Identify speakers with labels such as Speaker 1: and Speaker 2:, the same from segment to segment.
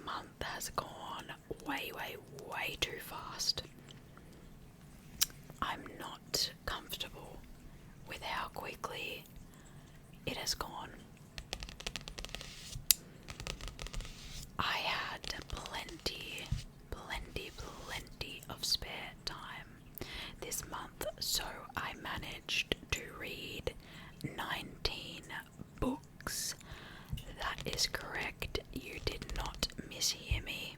Speaker 1: month has gone way too fast. I'm not comfortable with how quickly it has gone. I had plenty of spare time this month, so I managed to read 19 books. That is correct, you did not mishear me.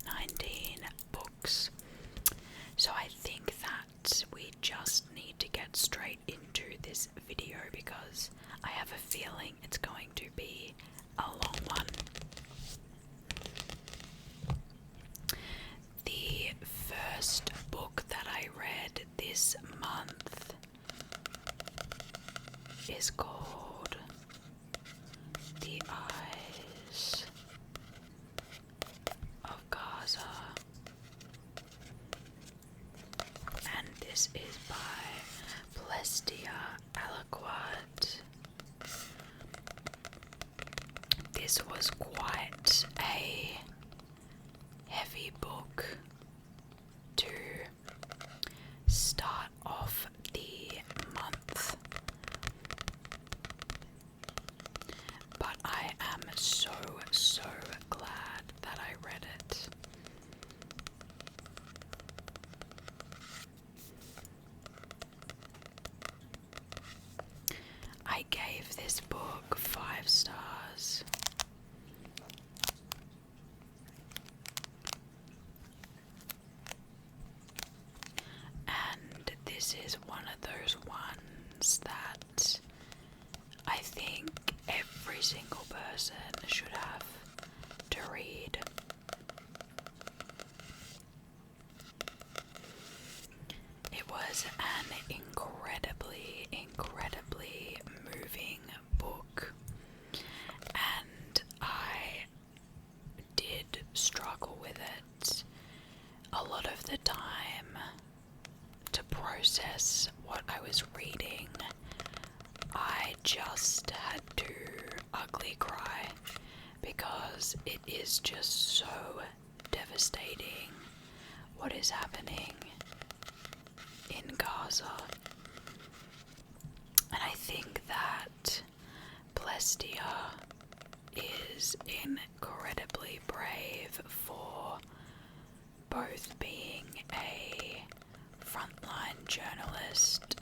Speaker 1: 19 books. So I think that we just need to get straight into this video because I have a feeling it's going to be a long one. The first book that I read this month is called The Eyes of Gaza, and this is by Aliquot. This was quite a heavy book to start off the month, but I am so glad that I read it. I gave this book 5 stars. And this is one of those ones that I think every single person should have to read. It was an incredibly moving book, and I did struggle with it a lot of the time to process what I was reading. I just had to ugly cry because it is just so devastating what is happening in Gaza. And I think that Plestia is incredibly brave for both being a frontline journalist,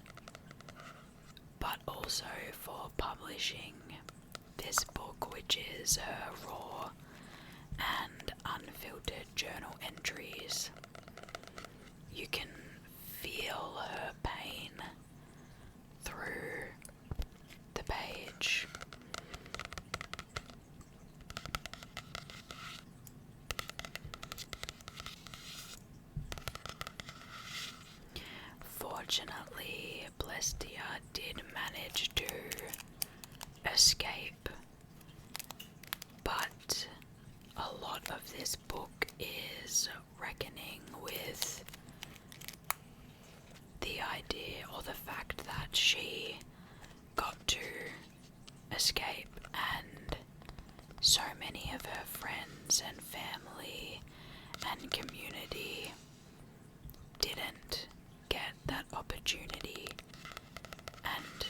Speaker 1: but also for publishing this book, which is her raw and unfiltered journal entries. You can feel her pain through the page. Fortunately, Plestia did manage to escape, but a lot of this book is reckoning with the idea or the fact that she got to escape, and so many of her friends and family and community didn't get that opportunity, and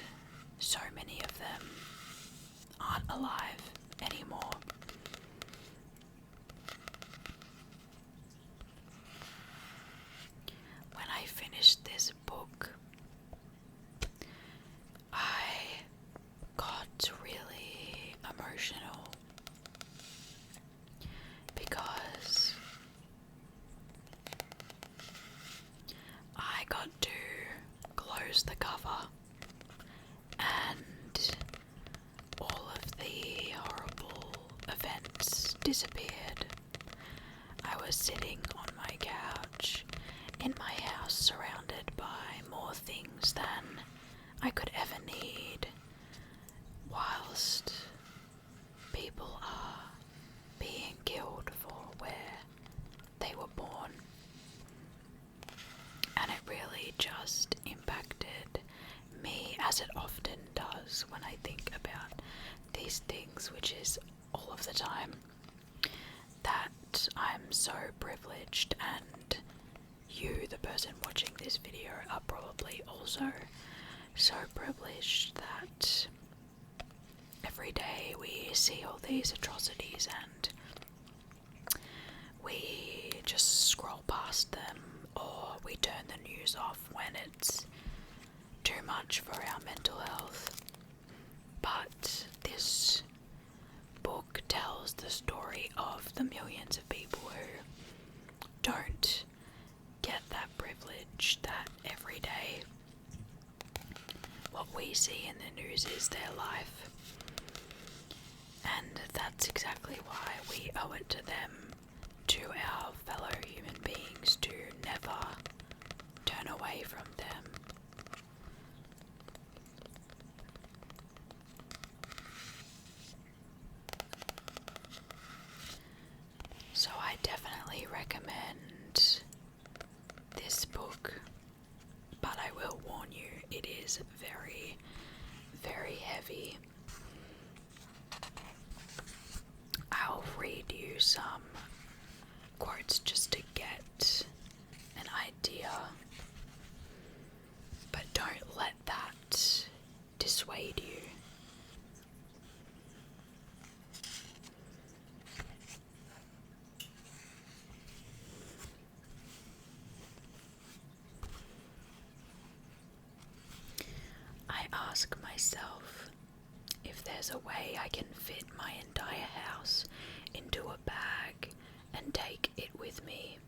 Speaker 1: so many of them aren't alive anymore. When I finished this book, I got really emotional because I got to close the cover and all of the horrible events disappeared. I was sitting on my couch in my house surrounded by more things than I could ever need, whilst people are being killed for where they were born. And it really just impacted me, as it often does when I think about these things, which is all of the time, that I'm so privileged, and you, the person watching this video, are probably also so privileged that every day we see all these atrocities and we just scroll past them, or we turn the news off when it's too much for our mental health. But this book tells the story of the millions of people who don't get that privilege, that every day what we see in the news is their life. And that's exactly why we owe it to them, to our fellow human beings, to never turn away from them. So I definitely recommend this book, but I will warn you, it is very, very heavy. I'll read you some quotes just to get an idea, but don't let that dissuade you. I ask myself if there's a way I can fit my entire house into a bag and take it with me,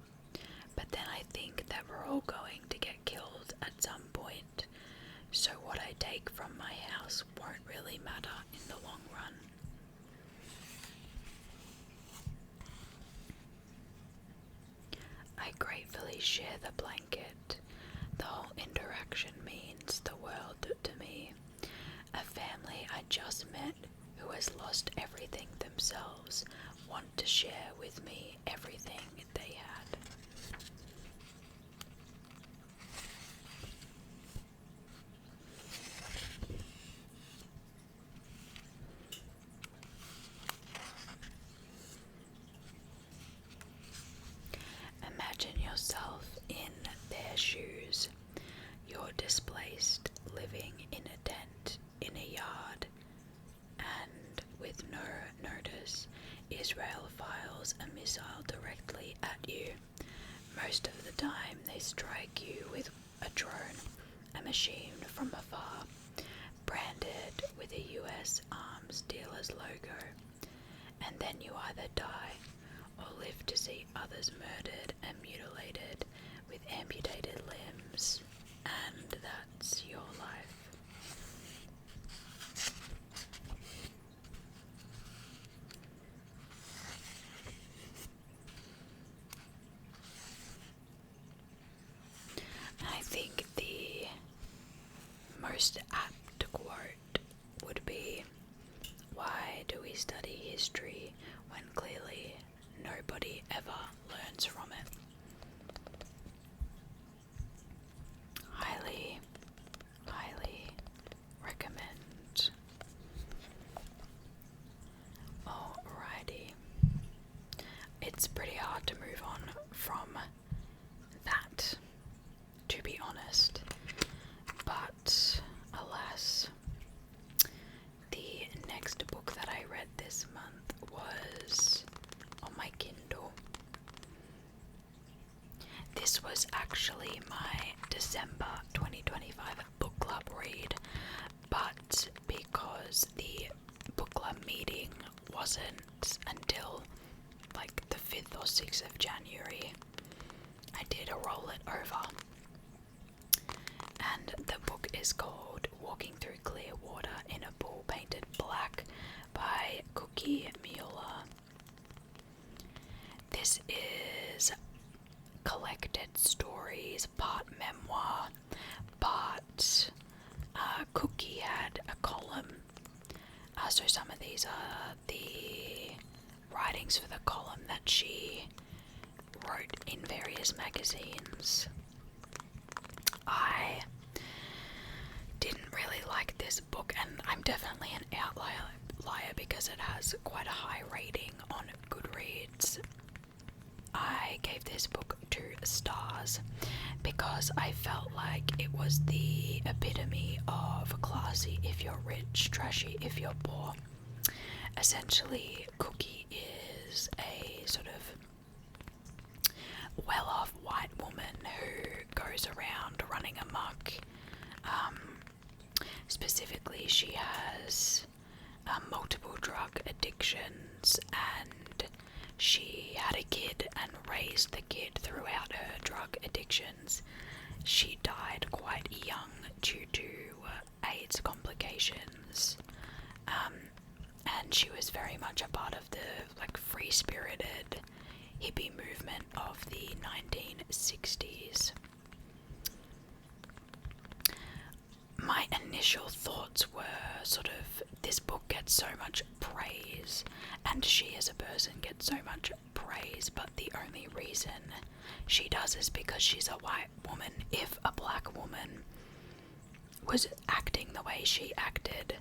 Speaker 1: but then I think that we're all going to get killed at some point, so what I take from my house won't really matter in the long run. I gratefully share the blanket. The whole interaction means the world to me. A family I just met who has lost everything themselves want to share with me everything they had. Imagine yourself in their shoes. You're displaced, living in a tent in a yard, and with no notice, Israel fires a missile directly at you. Most of the time they strike you with a drone, a machine from afar, branded with a US Arms Dealers logo, and then you either die or live to see others murdered and mutilated with amputated limbs, and that's your life. I think the most apt quote would be, why do we study history when clearly nobody ever learns from it? Highly, highly recommend. Alrighty. It's pretty hard to move on from that, to be honest, but alas, the next book that I read this month was on my Kindle. This was actually my December 2025 book club read, but because the book club meeting wasn't until like the 5th or 6th of January, I did a roll it over. And the book is called Walking Through Clear Water in a Pool Painted Black by Cookie Mueller. This is collected stories, part memoir, part Cookie had a column. So some of these are the writings for the column that she wrote in various magazines. I didn't really like this because it has quite a high rating on Goodreads. I gave this book 2 stars because I felt like it was the epitome of classy if you're rich, trashy if you're poor. Essentially, Cookie is a sort of well-off white woman who goes around running amok. Specifically, she has multiple drug addictions, and she had a kid and raised the kid throughout her drug addictions. She died quite young due to AIDS complications, and she was very much a part of the free-spirited hippie movement of the 1960s. My initial thoughts were sort of, this book gets so much praise, and she as a person gets so much praise, but the only reason she does is because she's a white woman. If a black woman was acting the way she acted,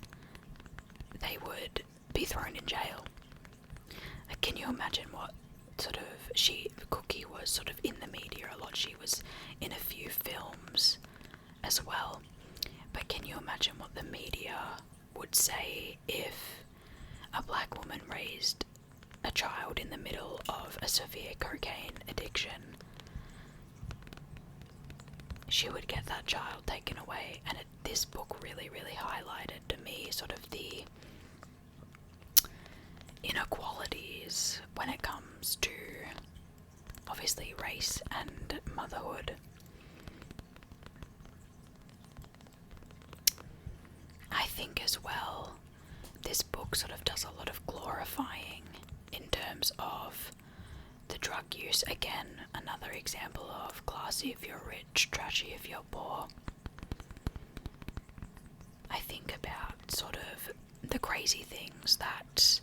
Speaker 1: they would be thrown in jail. Can you imagine what sort of, Cookie was sort of in the media a lot. She was in a few films as well. But can you imagine what the media would say if a black woman raised a child in the middle of a severe cocaine addiction? She would get that child taken away, and this book really, really highlighted to me sort of the inequalities when it comes to, obviously, race and motherhood. I think as well, this book sort of does a lot of glorifying in terms of the drug use. Again, another example of classy if you're rich, trashy if you're poor. I think about sort of the crazy things that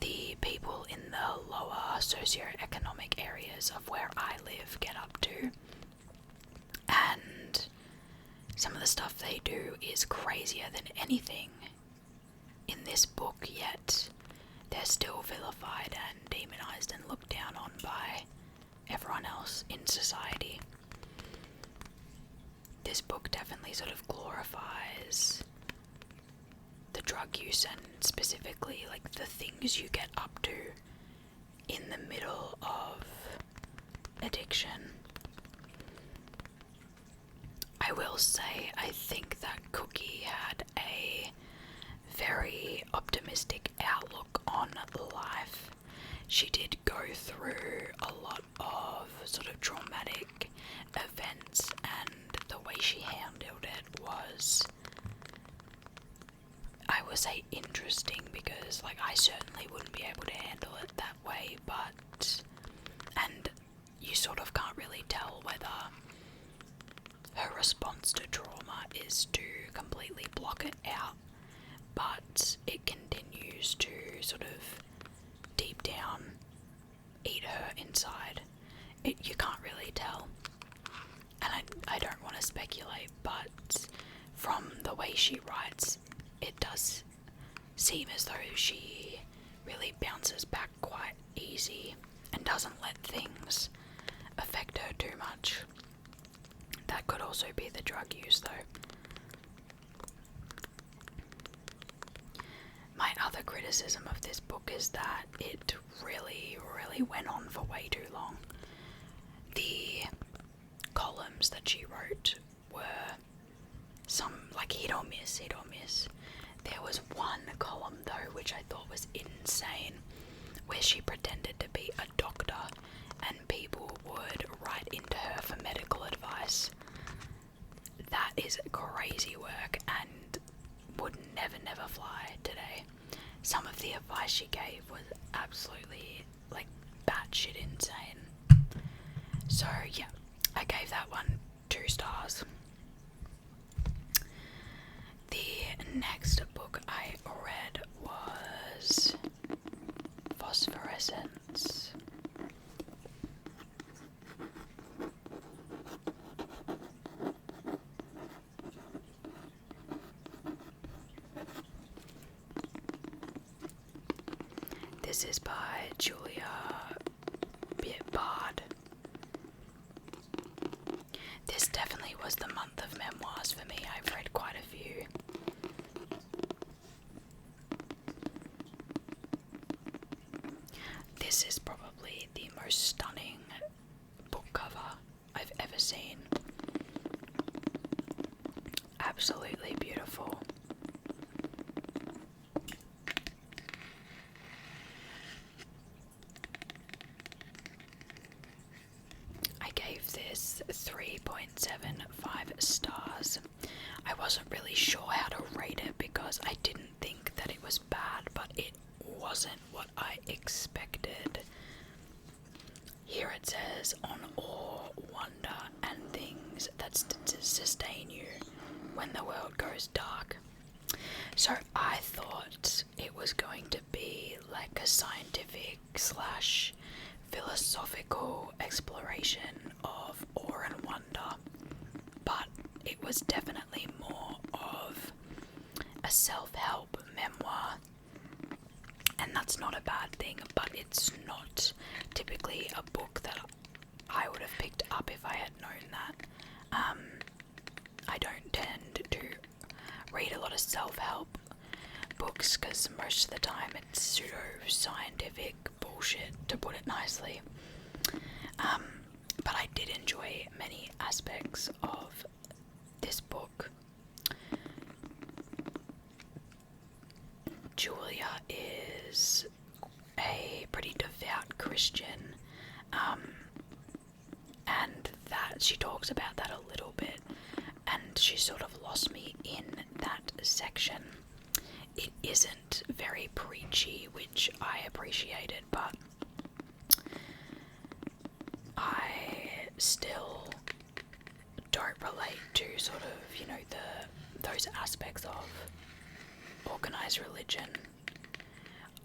Speaker 1: the people in the lower socioeconomic areas of where I live get up to. And some of the stuff they do is crazier than anything in this book, yet they're still vilified and demonized and looked down on by everyone else in society. This book definitely sort of glorifies the drug use, and specifically like the things you get up to in the middle of addiction. I will say, I think that Cookie had a very optimistic outlook on life. She did go through a lot of sort of traumatic events, and the way she handled it was, I would say, interesting, because I certainly wouldn't be able to handle it that way, and you sort of can't really tell whether her response to trauma is to completely block it out, but it continues to sort of deep down eat her inside. You can't really tell, and I don't want to speculate, but from the way she writes, it does seem as though she really bounces back quite easy and doesn't let things affect her too much. That could also be the drug use, though. My other criticism of this book is that it really, really went on for way too long. The columns that she wrote were some, hit or miss. There was one column, though, which I thought was insane, where she pretended to be a doctor and people would write into her for medical advice. That is crazy work and would never fly today. Some of the advice she gave was absolutely batshit insane. So yeah, I gave that one 2 stars. The next book I read was Phosphorescence. This is by Julia Bard. This definitely was the month of memoirs for me. I've read quite a few. This is probably the most stunning book cover I've ever seen. Absolutely beautiful. I gave this 3.75 stars. I wasn't really sure how to rate it because I didn't think that it was bad, but it wasn't what I expected. Here it says, on awe, wonder, and things that sustain you when the world goes dark. So I thought it was going to be like a scientific / philosophical exploration of awe and wonder, but it was definitely more of a self-help memoir. And that's not a bad thing, but it's not typically a book that I would have picked up if I had known that. I don't tend to read a lot of self-help books because most of the time it's pseudo-scientific bullshit, to put it nicely. But I did enjoy many aspects of this book. Julia is a pretty devout Christian, and that she talks about that a little bit, and she sort of lost me in that section. It isn't very preachy, which I appreciated, but I still don't relate to sort of, you know, those aspects of organized religion.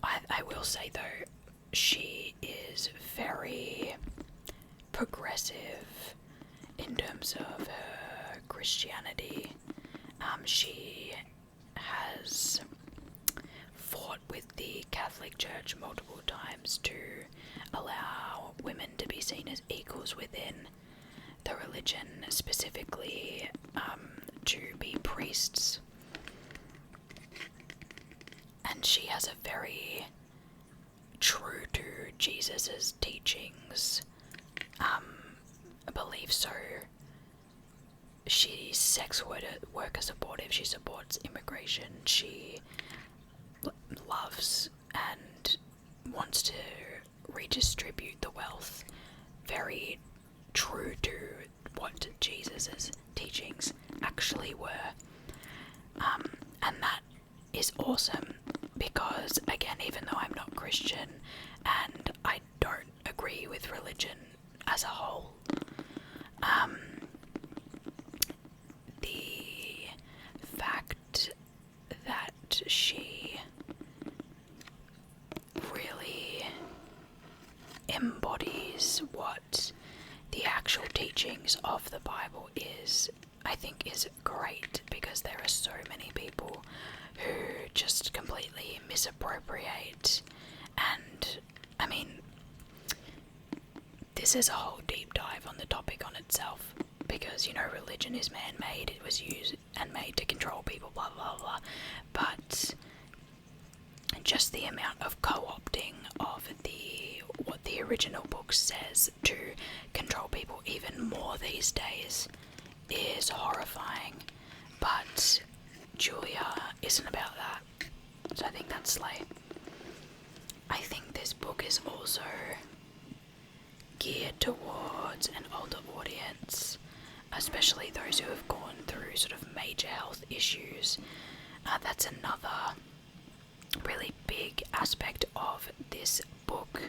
Speaker 1: I will say though, she is very progressive in terms of her Christianity. She has fought with the Catholic Church multiple times to allow women to be seen as equals within the religion, specifically to be priests. And she has a very true to Jesus's teachings belief. So she's sex worker supportive, she supports immigration, she loves and wants to redistribute the wealth, very true to what Jesus's teachings actually were. And that is awesome because, again, even though I'm not Christian and I don't agree with religion as a whole, the fact that she really embodies what the actual teachings of the Bible is, I think is great, because there are so many people who just completely misappropriate. And I mean, this is a whole deep dive on the topic on itself, because, you know, religion is man-made, it was used and made to control people, blah blah blah, but just the amount of co-opting of what the original book says to control people even more these days is horrifying. But Julia isn't about that, so I think that's slay. I think this book is also geared towards an older audience, especially those who have gone through sort of major health issues. That's another really big aspect of this book.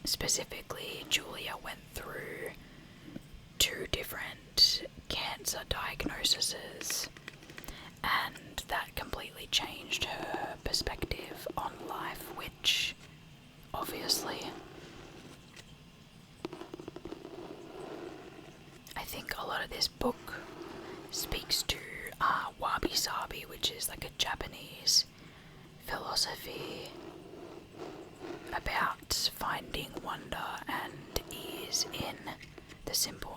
Speaker 1: Specifically, Julia went through 2 different cancer diagnoses, and that completely changed her perspective on life, which obviously I think a lot of this book speaks to wabi-sabi, which is like a Japanese philosophy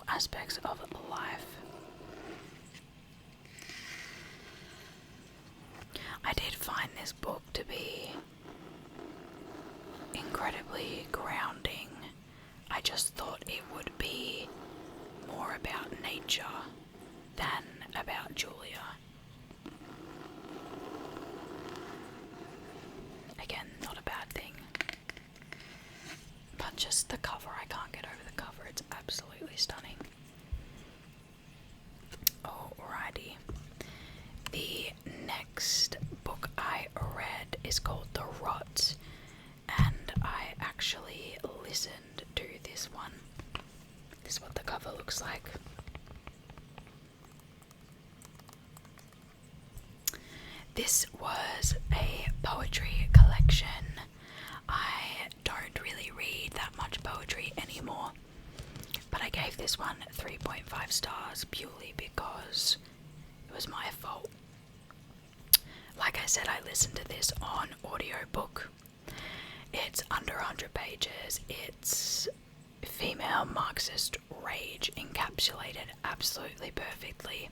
Speaker 1: aspects of life. I did find this book to be incredibly grounding. I just thought it would be more about nature than about Julia. Again, not a bad thing. But just the cover, I can't get over the cover, it's absolutely stunning. Alrighty. The next book I read is called The Rot, and I actually listened to this one. This is what the cover looks like. This was a poetry collection. I don't really read that much poetry anymore, but I gave this one 3.5 stars purely because it was my fault. Like I said, I listened to this on audiobook. It's under 100 pages. It's female Marxist rage encapsulated absolutely perfectly.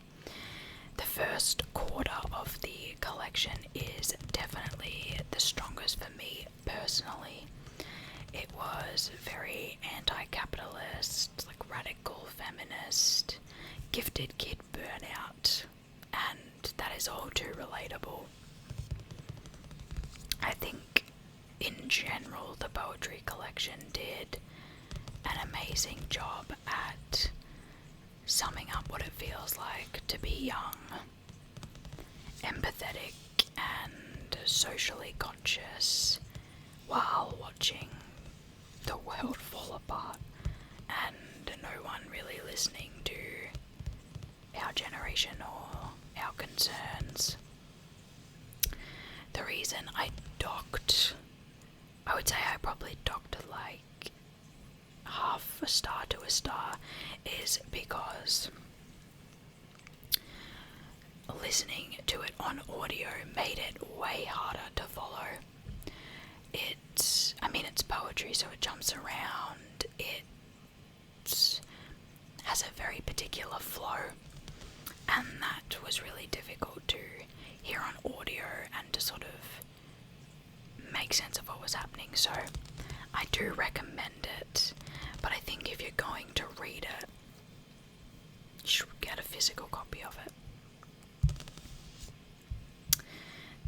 Speaker 1: The first quarter of the collection is definitely the strongest for me personally. It was very anti-capitalist, like radical feminist, gifted kid burnout, and that is all too relatable. I think in general the poetry collection did an amazing job at summing up what it feels like to be young, empathetic, and socially conscious while watching the world fall apart and no one really listening to our generation or our concerns. The reason I docked, I would say I probably docked like half a star to a star, is because listening to it on audio made it way harder to follow. It's poetry, so it jumps around, it has a very particular flow, and that was really difficult to hear on audio and to sort of make sense of what was happening. So I do recommend it, but I think if you're going to read it, you should get a physical copy of it.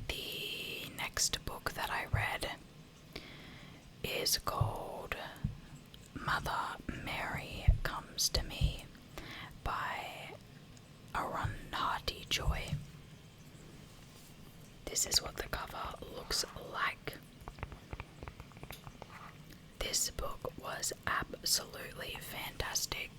Speaker 1: The next book that I read is called Mother Mary Comes to Me by Arundhati Joy. This is what the cover looks like. This book was absolutely fantastic.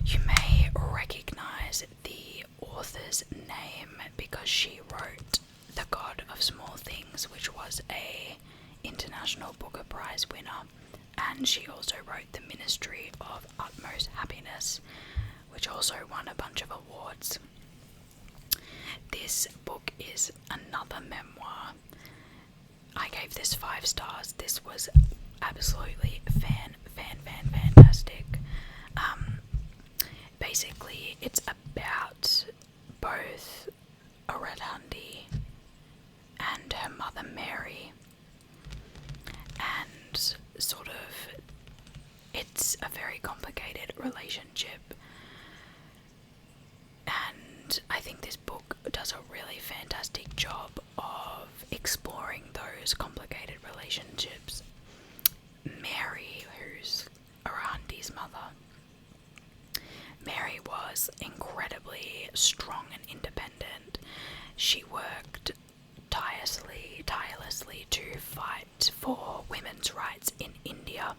Speaker 1: You may recognize the author's name because she wrote The God of Small Things, which was a International Booker Prize winner, and she also wrote The Ministry of Utmost Happiness, which also won a bunch of awards. This book is another memoir. I gave this 5 stars. This was absolutely fantastic. Basically, it's about both Arundhati and her mother Mary, and sort of it's a very complicated relationship, and I think this book does a really fantastic job of exploring those complicated relationships. Mary, who's Arundhati's mother, Mary was incredibly strong and independent. She worked tirelessly to fight for women's rights in India.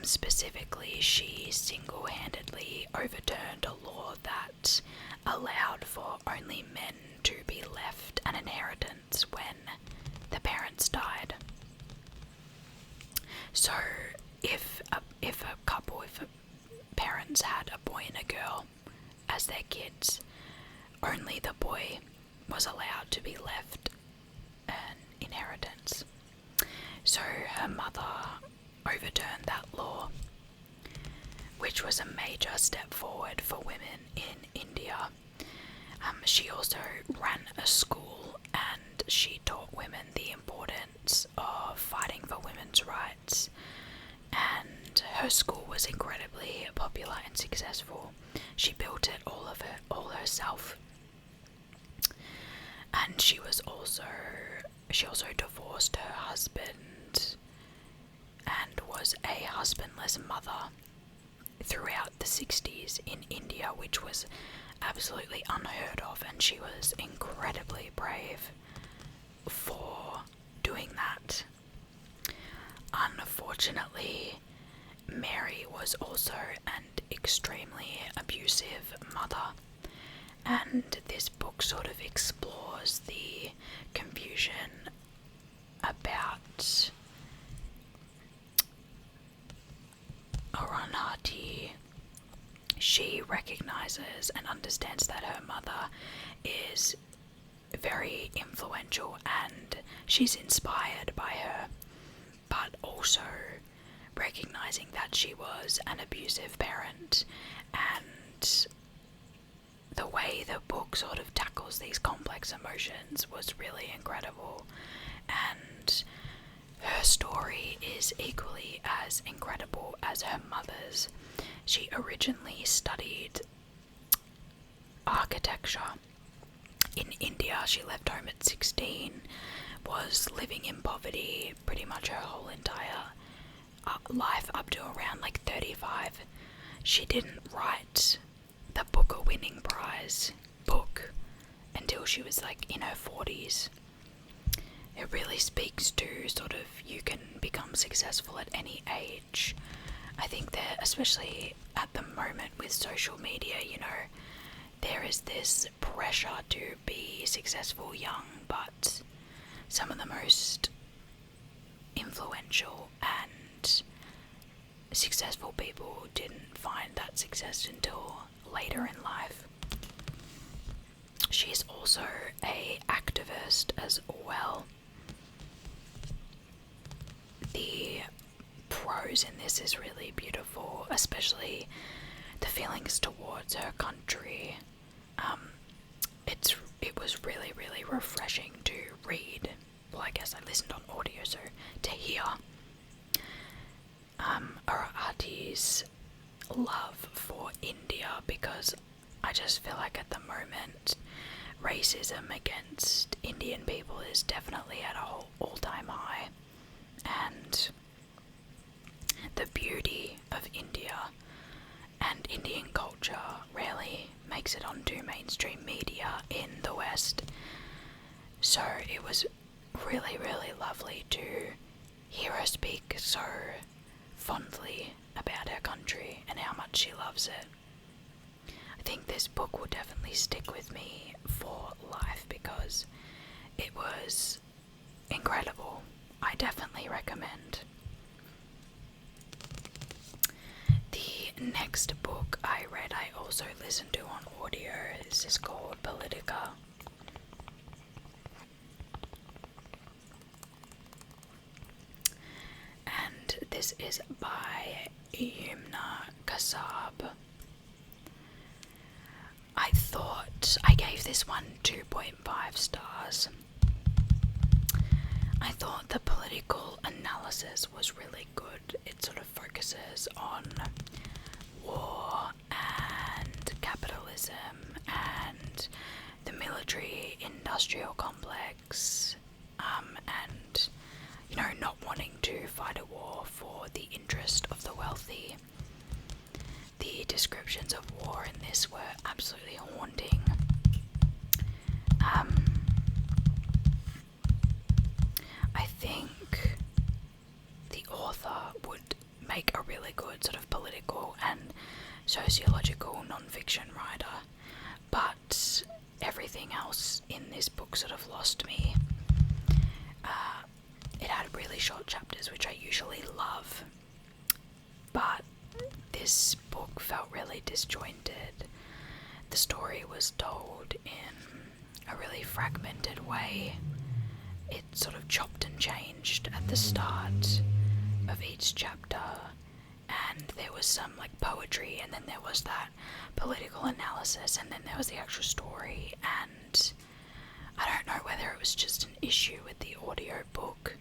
Speaker 1: Specifically, she single-handedly overturned a law that allowed for only men to be left an inheritance when the parents died. So if parents had a boy and a girl as their kids, only the boy was allowed to be left an inheritance. So her mother overturned that law, which was a major step forward for women in India. She also ran a school and she taught women the importance of fighting for women's rights, and her school was incredibly popular and successful. She built it all herself, and she also divorced her husband and was a husbandless mother throughout the 60s in India, which was absolutely unheard of, and she was incredibly brave for doing that. Unfortunately, Mary was also an extremely abusive mother, and this book sort of explores the confusion about Arundhati. She recognizes and understands that her mother is very influential and she's inspired by her, but also recognizing that she was an abusive parent, and the way the book sort of tackles these complex emotions was really incredible, and her story is equally as incredible as her mother's. She originally studied architecture in India. She left home at 16, was living in poverty pretty much her whole entire life up to around like 35. She didn't write the Booker winning prize book until she was like in her 40s. It really speaks to sort of you can become successful at any age. I think that especially at the moment with social media, you know, there is this pressure to be successful young, but some of the most influential and successful people didn't find that success until later in life. She's also an activist as well. The prose in this is really beautiful, especially the feelings towards her country. It was really, really refreshing to read. Well, I guess I listened on audio, so to hear Arundhati's love for India, because I just feel like at the moment racism against Indian people is definitely at an all-time high, and the beauty of India and Indian culture rarely makes it onto mainstream media in the West. So it was really, really lovely to hear her speak so fondly about her country and how much she loves it. I think this book will definitely stick with me for life because it was incredible. I definitely recommend. The next book I read, I also listened to on audio. This is called Politica. And this is by Yumna Kassab. I gave this one 2.5 stars. I thought the political analysis was really good. It sort of focuses on war and capitalism and the military industrial complex, and, you know, not wanting to fight a war for the interest of the wealthy. The descriptions of war in this were absolutely haunting. I think the author would make a really good sort of political and sociological non-fiction writer, but everything else in this book sort of lost me. It had really short chapters, which I usually love, but this book felt really disjointed. The story was told in a really fragmented way. It sort of chopped and changed at the start of each chapter, and there was some like poetry, and then there was that political analysis, and then there was the actual story. And I don't know whether it was just an issue with the audio book,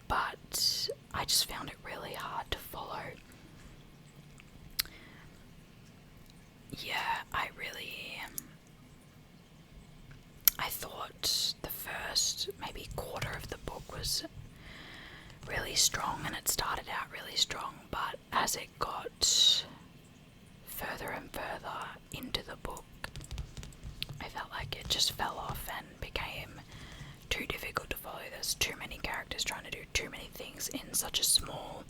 Speaker 1: but I just found it really hard to follow. Yeah, I thought the first maybe quarter of the book was really strong, and it started out really strong, but as it got further and further into the book, I felt like it just fell off and became too difficult to follow. There's too many characters trying to do too many things in such a small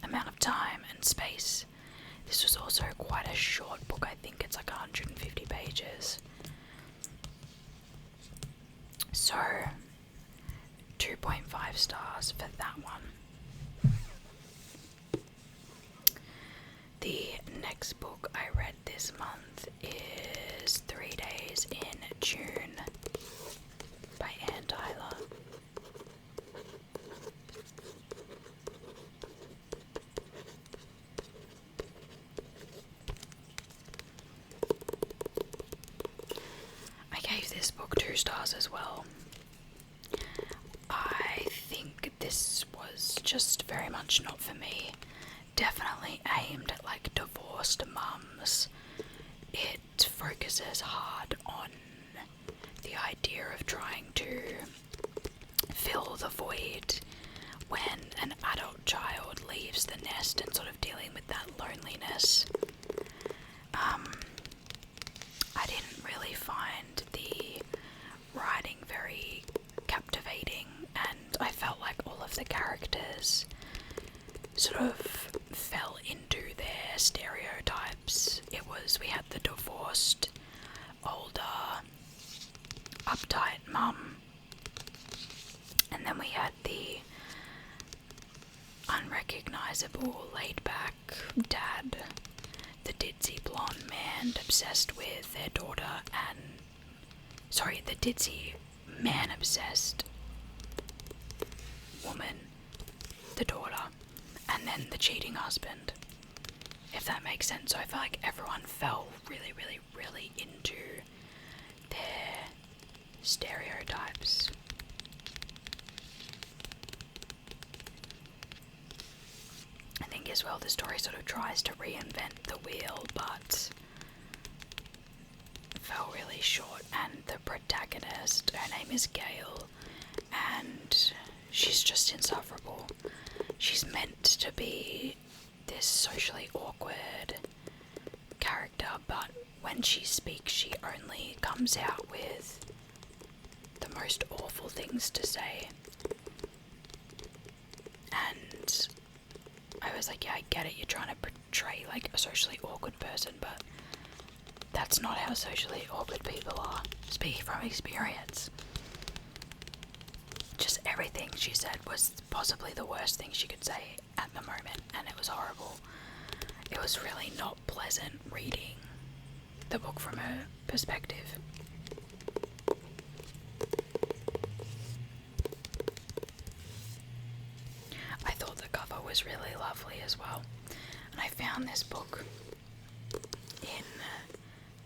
Speaker 1: amount of time and space. This was also quite a short book. I think it's like 150 pages. So 2.5 stars for that one. The next book I read this month is 3 Days in June by Anne Tyler. I gave this book 2 stars as well. I think this was just very much not for me. Definitely aimed at like divorced mums. It focuses hard on the idea of trying to fill the void when an adult child leaves the nest and sort of dealing with that loneliness. I didn't really find the writing very captivating, and I felt like all of the characters sort of fell into their stereotypes. We had the divorced, older, uptight mum, and then we had the unrecognizable, laid-back dad, the ditzy blonde man obsessed with their daughter, the ditzy man-obsessed woman, the daughter, and then the cheating husband, if that makes sense. So I feel like everyone fell really, really, really into their stereotypes. I think as well the story sort of tries to reinvent the wheel, but fell really short. And the protagonist, her name is Gail, and she's just insufferable. She's meant to be this socially awkward character, but when she speaks, she only comes out with the most awful things to say. And I was like, yeah, I get it, you're trying to portray like a socially awkward person, but that's not how socially awkward people are, speaking from experience. Just everything she said was possibly the worst thing she could say at the moment, and it was horrible. It was really not pleasant reading the book from her perspective. I thought the cover was really lovely as well, and I found this book in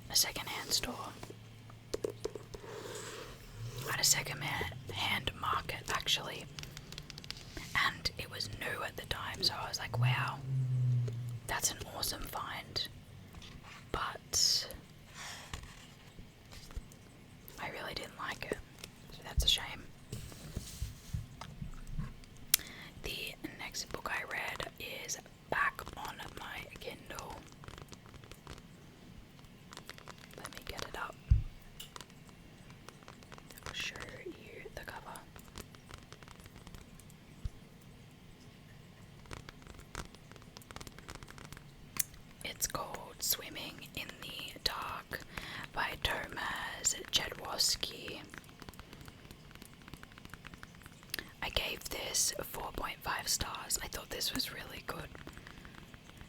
Speaker 1: a second-hand store, at a second-hand market actually, and it was new at the time, so I was like, wow, that's an awesome find. But I really didn't like it, so that's a shame. The next book I read is back on my Kindle. Let me get it up. I'll show you the cover. It's called Swimming in the Dark by Tomasz Jadłowski. I gave this 4.5 stars. I thought this was really good.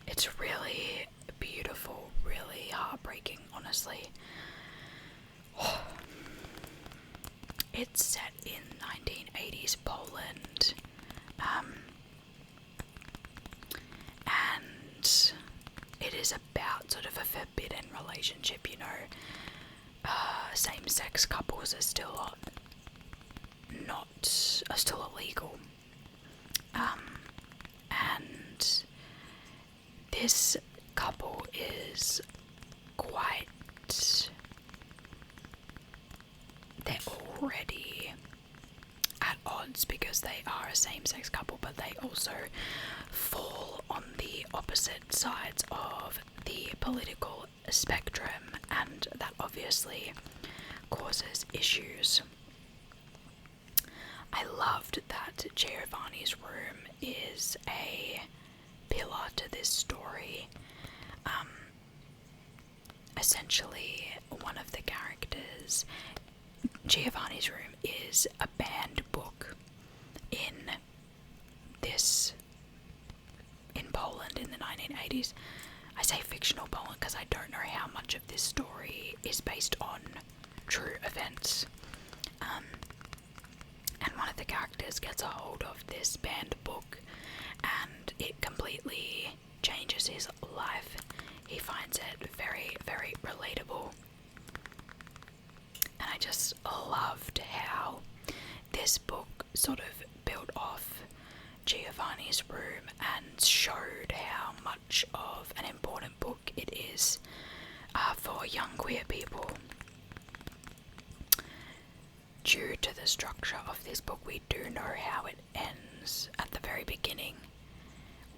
Speaker 1: It's really beautiful, really heartbreaking, honestly. It's set in 1980s Poland, and relationship, you know, same-sex couples are still illegal. And this couple is quite, they're already at odds because they are a same-sex couple, but they also fall on the opposite sides of the political spectrum, and that obviously causes issues. I loved that Giovanni's room is a pillar to this story. Essentially, one of the characters, Giovanni's room, is a banned book in Poland in the 1980s. I say fictional Poland because I don't know how much of this story is based on true events. And one of the characters gets a hold of this banned book, and it completely changes his life. He finds it very, very relatable. And I just loved how this book sort of built off Giovanni's room and showed how much of an important book it is for young queer people. Due to the structure of this book, we do know how it ends at the very beginning,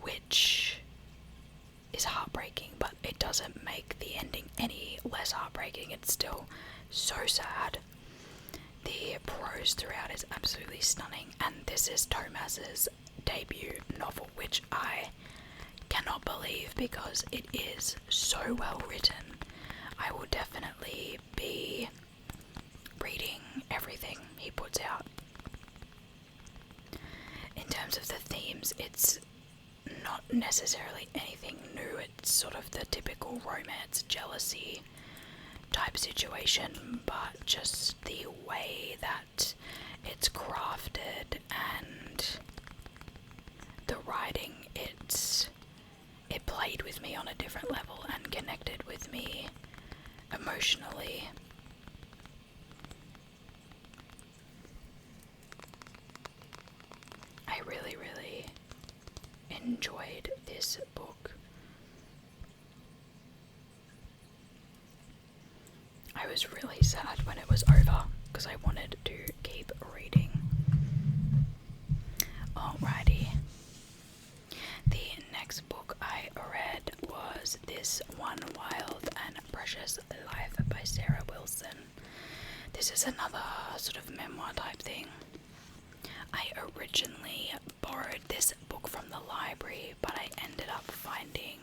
Speaker 1: which is heartbreaking, but it doesn't make the ending any less heartbreaking. It's still so sad. The prose throughout is absolutely stunning, and this is Thomas's debut novel, which I cannot believe because it is so well written. I will definitely be reading everything he puts out. In terms of the themes, it's not necessarily anything new. It's sort of the typical romance, jealousy type situation, but just the way that it's crafted and the writing, it played with me on a different level and connected with me emotionally. I really, really enjoyed this book. I was really sad when it was over because I wanted to keep reading. Alrighty. The next book I read was This One Wild and Precious Life by Sarah Wilson. This is another sort of memoir type thing. I originally borrowed this book from the library, but I ended up finding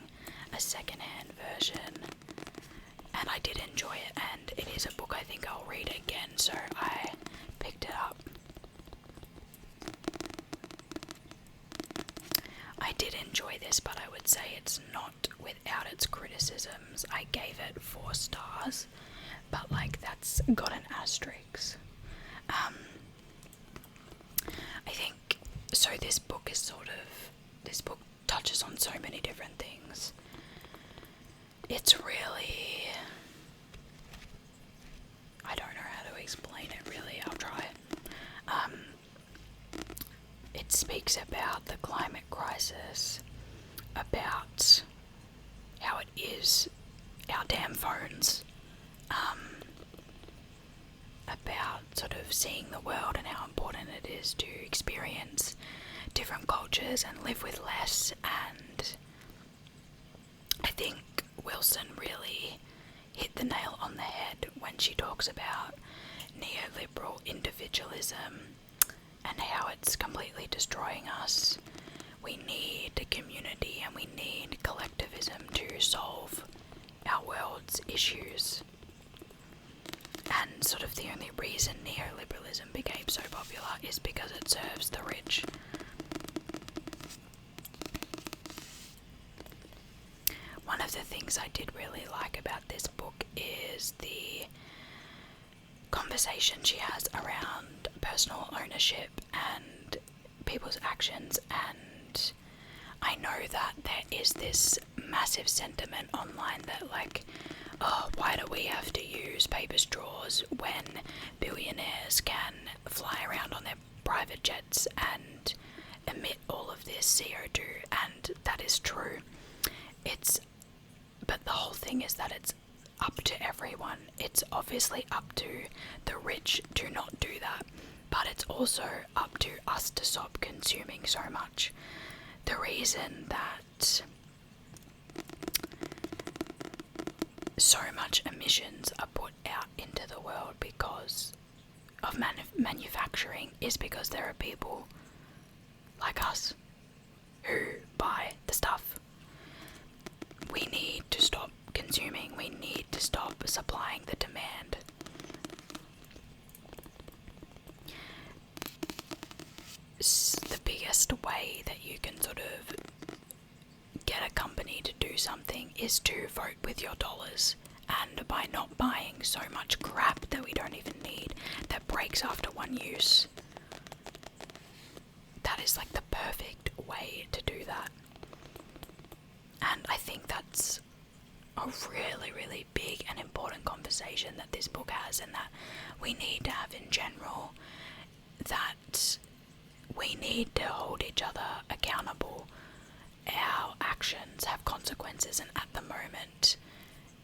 Speaker 1: a secondhand version, and I did enjoy it, and it is a book I think I'll read again, so I picked it up. I did enjoy this, but I would say it's not without its criticisms. I gave it 4 stars, but like that's got an asterisk. I think, so this book touches on so many different things. It's really, I don't know how to explain it really, I'll try. It speaks about the climate crisis, about how it is our damn phones, about sort of seeing the world and how important it is to experience different cultures and live with less. And I think Wilson really hit the nail on the head when she talks about neoliberal individualism and how it's completely destroying us. We need a community and we need collectivism to solve our world's issues. And sort of the only reason neoliberalism became so popular is because it serves the rich. One of the things I did really like about this book is the conversation she has around personal ownership and people's actions, and I know that there is this massive sentiment online that like, oh, why do we have to use paper straws when billionaires can fly around on their private jets and emit all of this CO2? And that is true. But the whole thing is that it's up to everyone. It's obviously up to the rich to not do that, but it's also up to us to stop consuming so much. The reason that so much emissions are put out into the world because of manufacturing is because there are people like us who buy the stuff. We need to stop consuming. We need to stop supplying the demand. The biggest way that you can sort of get a company to do something is to vote with your dollars, and by not buying so much crap that we don't even need, that breaks after one use. That is like the perfect way to do that. And I think that's a really, really big and important conversation that this book has, and that we need to have in general, that we need to hold each other accountable. Our actions have consequences, and at the moment,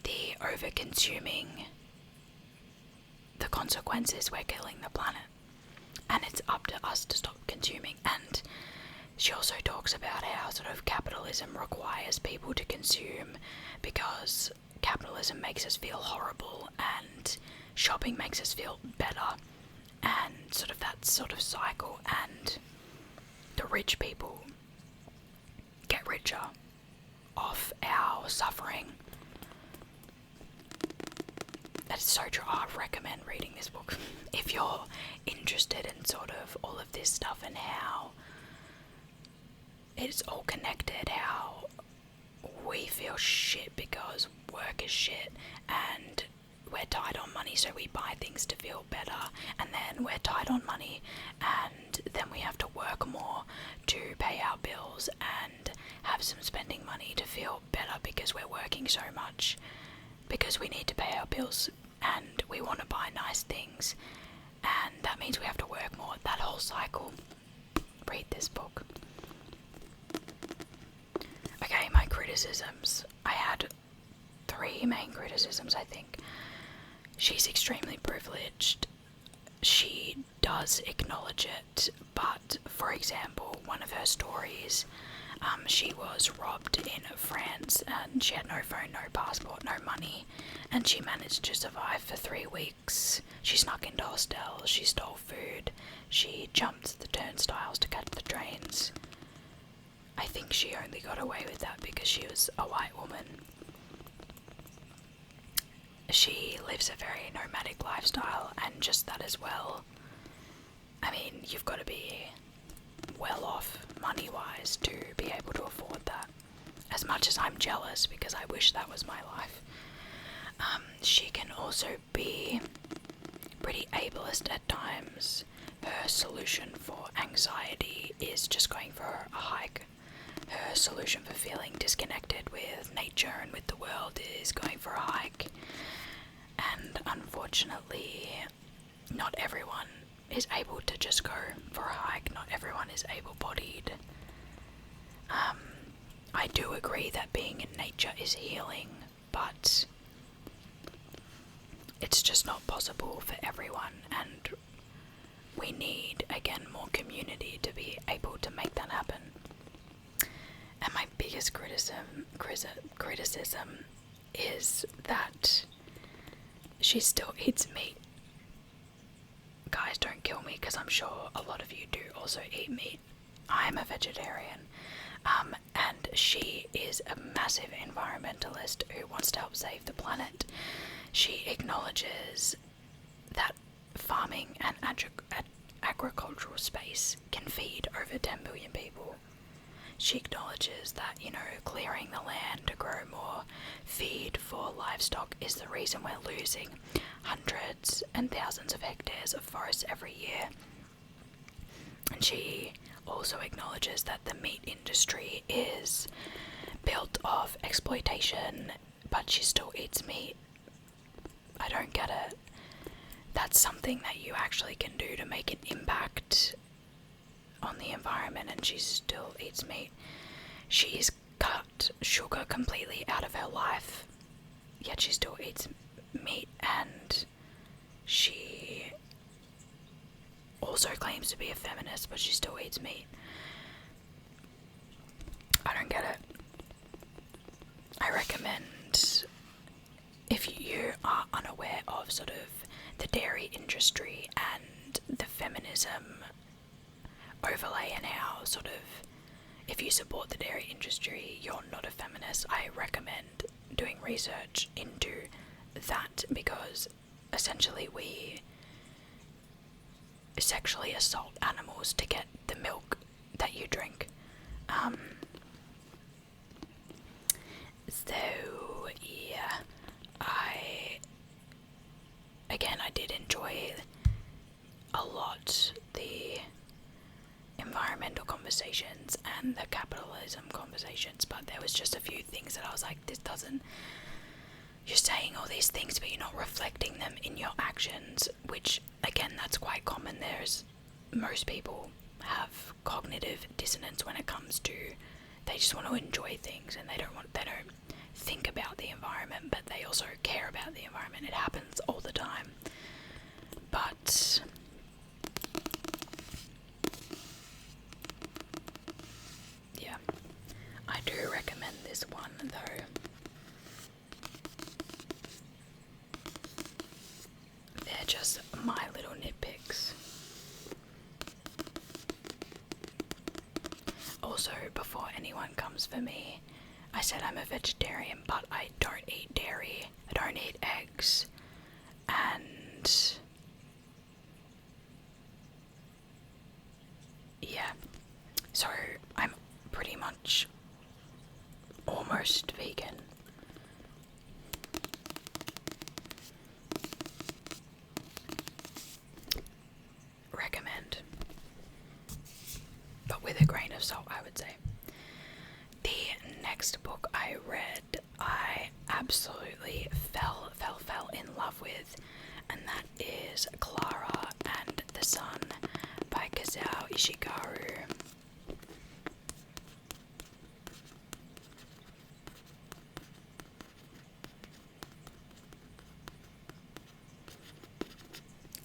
Speaker 1: the over-consuming, the consequence is we're killing the planet. And it's up to us to stop consuming. And she also talks about how sort of capitalism requires people to consume because capitalism makes us feel horrible and shopping makes us feel better, and sort of that sort of cycle, and the rich people get richer off our suffering. That's so true. I recommend reading this book if you're interested in sort of all of this stuff and how it's all connected, how we feel shit because work is shit, and we're tight on money, so we buy things to feel better, and then we're tight on money, and then we have to work more to pay our bills and have some spending money to feel better because we're working so much, because we need to pay our bills and we want to buy nice things, and that means we have to work more. That whole cycle. Read this book. Okay, my criticisms. I had 3 main criticisms, I think. She's extremely privileged. She does acknowledge it, but for example, one of her stories, she was robbed in France and she had no phone, no passport, no money, and she managed to survive for 3 weeks. She snuck into hostels, she stole food, she jumped the turnstiles to catch the trains. I think she only got away with that because she was a white woman. She lives a very nomadic lifestyle, and just that as well. I mean, you've got to be well off money-wise to be able to afford that. As much as I'm jealous because I wish that was my life. She can also be pretty ableist at times. Her solution for anxiety is just going for a hike. Her solution for feeling disconnected with nature and with the world is going for a hike. And unfortunately, not everyone is able to just go for a hike. Not everyone is able-bodied. I do agree that being in nature is healing, but it's just not possible for everyone, and we need, again, more community to be able to make that happen. And my biggest criticism is that she still eats meat. Guys, don't kill me, because I'm sure a lot of you do also eat meat. I'm a vegetarian, and she is a massive environmentalist who wants to help save the planet. She acknowledges that farming and agricultural space can feed over 10 billion people. She acknowledges that, clearing the land to grow more feed for livestock is the reason we're losing hundreds and thousands of hectares of forest every year. And she also acknowledges that the meat industry is built off exploitation, but she still eats meat. I don't get it. That's something that you actually can do to make an impact on the environment, and she still eats meat. She's cut sugar completely out of her life, yet she still eats meat, and she also claims to be a feminist, but she still eats meat. I don't get it. I recommend, if you are unaware of sort of the dairy industry and the feminism overlay, and how sort of, if you support the dairy industry, you're not a feminist, I recommend doing research into that, because essentially we sexually assault animals to get the milk that you drink. So yeah, I did enjoy a lot the environmental conversations and the capitalism conversations, but there was just a few things that I was like, this doesn't, you're saying all these things but you're not reflecting them in your actions, which again, that's quite common. Most people have cognitive dissonance when it comes to, they just want to enjoy things and they don't think about the environment, but they also care about the environment. It happens all the time. But yeah, I do recommend this one though. They're just my little nitpicks. Also, before anyone comes for me, I said I'm a vegetarian, but I don't eat dairy, I don't eat eggs, and yeah, so I'm pretty much almost vegan. Recommend, but with a grain of salt, I would say. The next book I read, I absolutely fell in love with, and that is Clara and the Sun by Kazuo Ishikaru.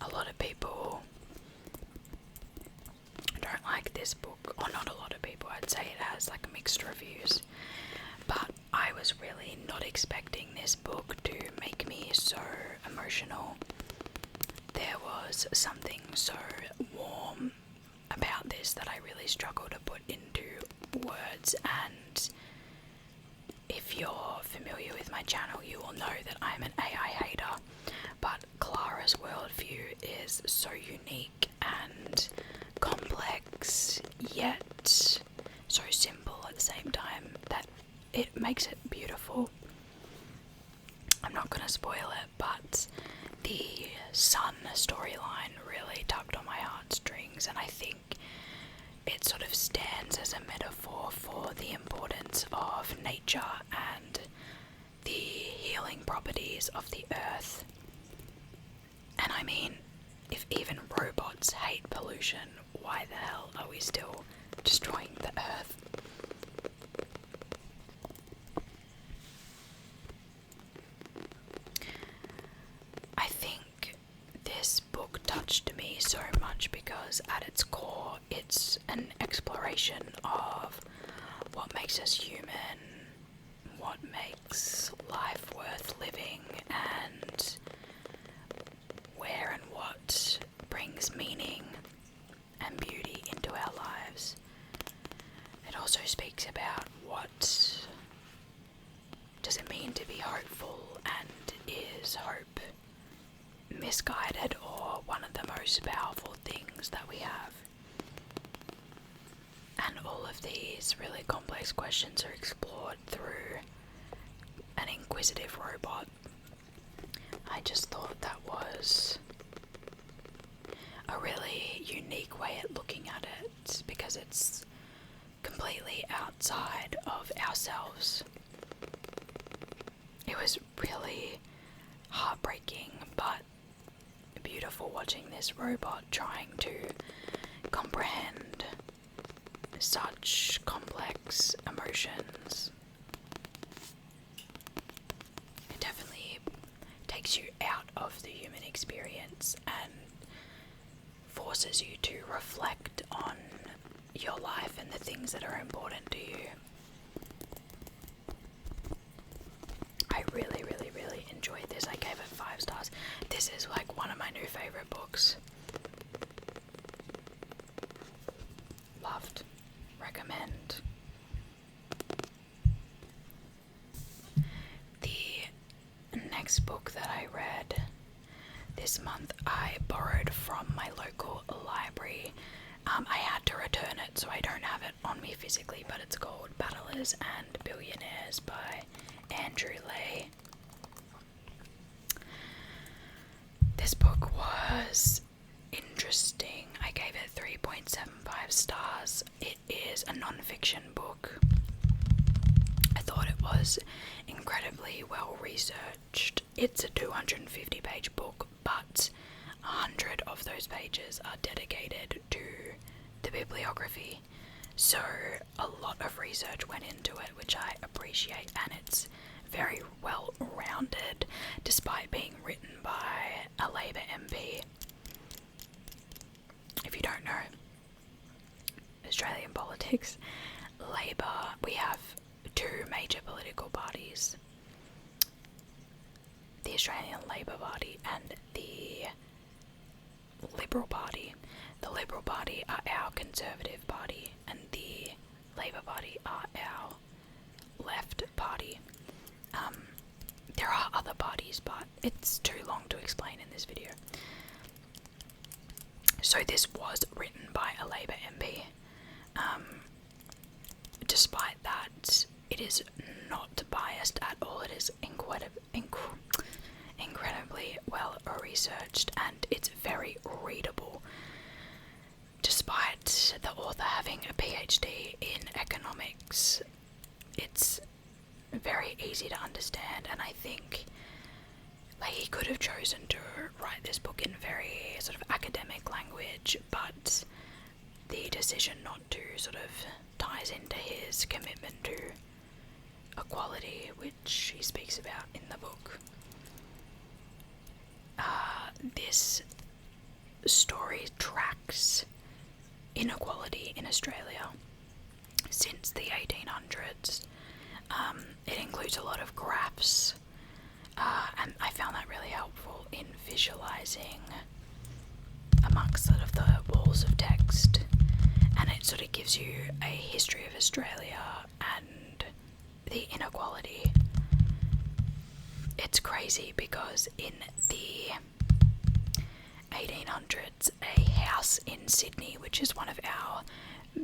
Speaker 1: A lot of people don't like this book, or not a lot of people, I'd say it has like mixed reviews, but I was really not expecting this book to make me so emotional. There was something so warm about this that I really struggle to put into words, and if you're familiar with my channel, you will know that I'm an AI hater, but Clara's worldview is so unique and complex, yet so simple at the same time, that it makes it beautiful. I'm not going to spoil it, but the sun storyline really tugged on my heartstrings, and I think it sort of stands as a metaphor for the importance of nature and the healing properties of the earth. And I mean, if even robots hate pollution, why the hell are we still destroying the earth? I think this book touched me so much because at its core it's an exploration of what makes us human, what makes life worth living, and where and what brings meaning and beauty into our lives. It also speaks about what does it mean to be hopeful, and is hope misguided or one of the most powerful things that we have. And all of these really complex questions are explored through an inquisitive robot. I just thought that was a really unique way at looking at it, because it's completely outside of ourselves. It was really heartbreaking watching this robot trying to comprehend such complex emotions. It definitely takes you out of the human experience and forces you to reflect on your life and the things that are important to you. I really, really, really enjoyed this. I gave it 5 stars. This is like one of my new favourite books. Loved. Recommend. The next book that I read this month, I borrowed from my local library. I had to return it, so I don't have it on me physically, but it's called Battlers and Billionaires by Andrew Leigh. This book was interesting. I gave it 3.75 stars. It is a non-fiction book. I thought it was incredibly well researched. It's a 250-page book, but 100 of those pages are dedicated to the bibliography. So a lot of research went into it, which I appreciate, and it's very well rounded despite being written by a Labour MP. If you don't know Australian politics, Labour, we have 2 major political parties, the Australian Labour Party and the Liberal Party. The Liberal Party are our Conservative Party, and the Labour Party are our Left Party. There are other parties, but it's too long to explain in this video. So this was written by a Labour MP. Despite that, it is not biased at all. It is incredibly well researched, and it's very readable. Despite the author having a PhD in economics, it's very easy to understand, and I think he could have chosen to write this book in very sort of academic language, but the decision not to sort of ties into his commitment to equality, which he speaks about in the book. This story tracks inequality in Australia since the 1800s. It includes a lot of graphs, and I found that really helpful in visualizing amongst sort of the walls of text, and it sort of gives you a history of Australia and the inequality. It's crazy because in the 1800s, a house in Sydney, which is one of our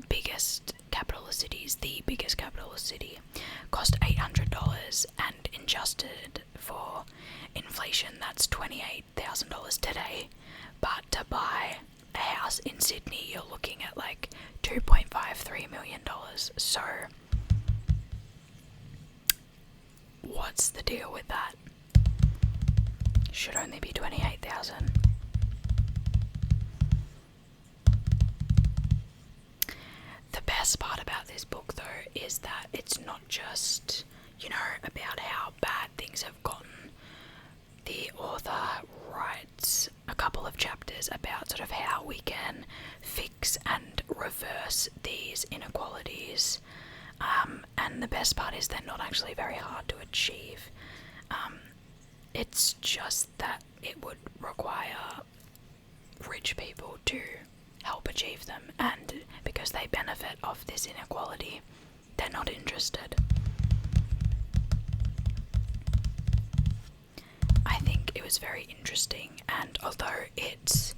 Speaker 1: biggest capitalist cities, the biggest capitalist city, cost $800, and adjusted for inflation, that's $28,000 today. But to buy a house in Sydney, you're looking at like $2.53 million. So what's the deal with that? Should only be $28,000. The best part about this book, though, is that it's not just, about how bad things have gotten. The author writes a couple of chapters about sort of how we can fix and reverse these inequalities. And the best part is they're not actually very hard to achieve. It's just that it would require rich people to help achieve them, and because they benefit off this inequality, they're not interested. I think it was very interesting, and although it's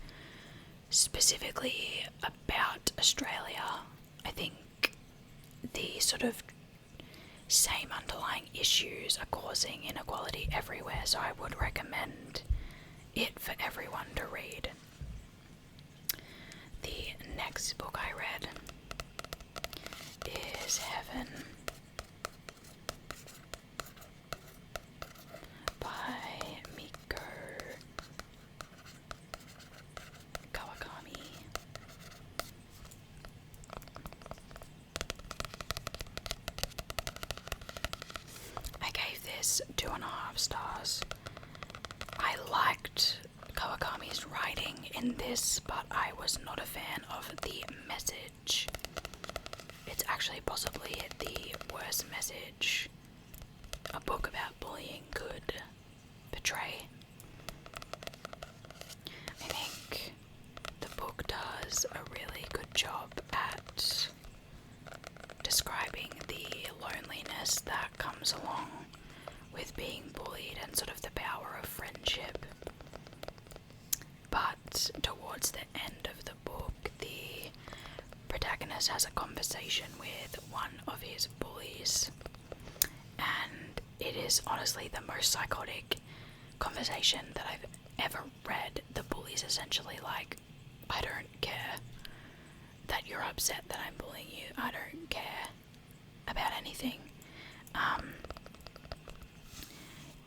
Speaker 1: specifically about Australia, I think the sort of same underlying issues are causing inequality everywhere, so I would recommend it for everyone to read. The next book I read is Heaven by is 2.5 stars. I liked Kawakami's writing in this, but I was not a fan of the message. It's actually possibly the worst message a book about bullying could portray. I think the book does a really good job at describing the loneliness that comes along with being bullied and sort of the power of friendship. But towards the end of the book, the protagonist has a conversation with one of his bullies, and it is honestly the most psychotic conversation that I've ever read. The bully's essentially like, I don't care that you're upset that I'm bullying you, I don't care about anything.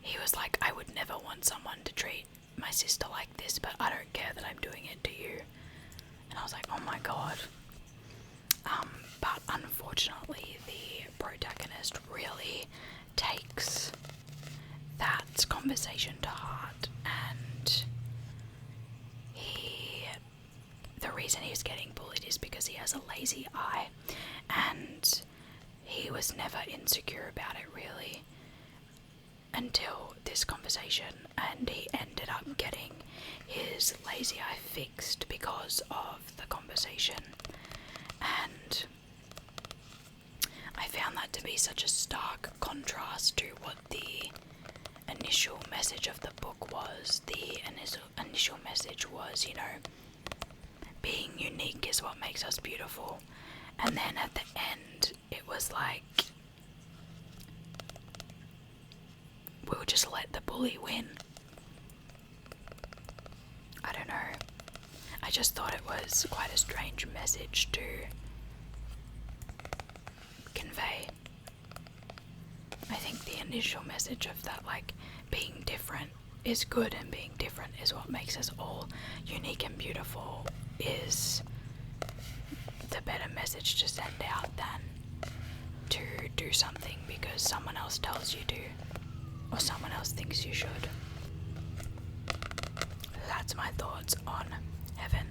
Speaker 1: He was like, I would never want someone to treat my sister like this, but I don't care that I'm doing it to you. And I was like, oh my god. But unfortunately, the protagonist really takes that conversation to heart, and the reason he's getting bullied is because he has a lazy eye, and he was never insecure about it really until this conversation, and he ended up getting his lazy eye fixed because of the conversation. And I found that to be such a stark contrast to what the initial message of the book was. The initial message was, you know, being unique is what makes us beautiful. And then at the end, it was like, we'll just let the bully win. I don't know. I just thought it was quite a strange message to convey. I think the initial message of that, like, being different is good and being different is what makes us all unique and beautiful, is the better message to send out than to do something because someone else tells you to, or someone else thinks you should. That's my thoughts on Heaven.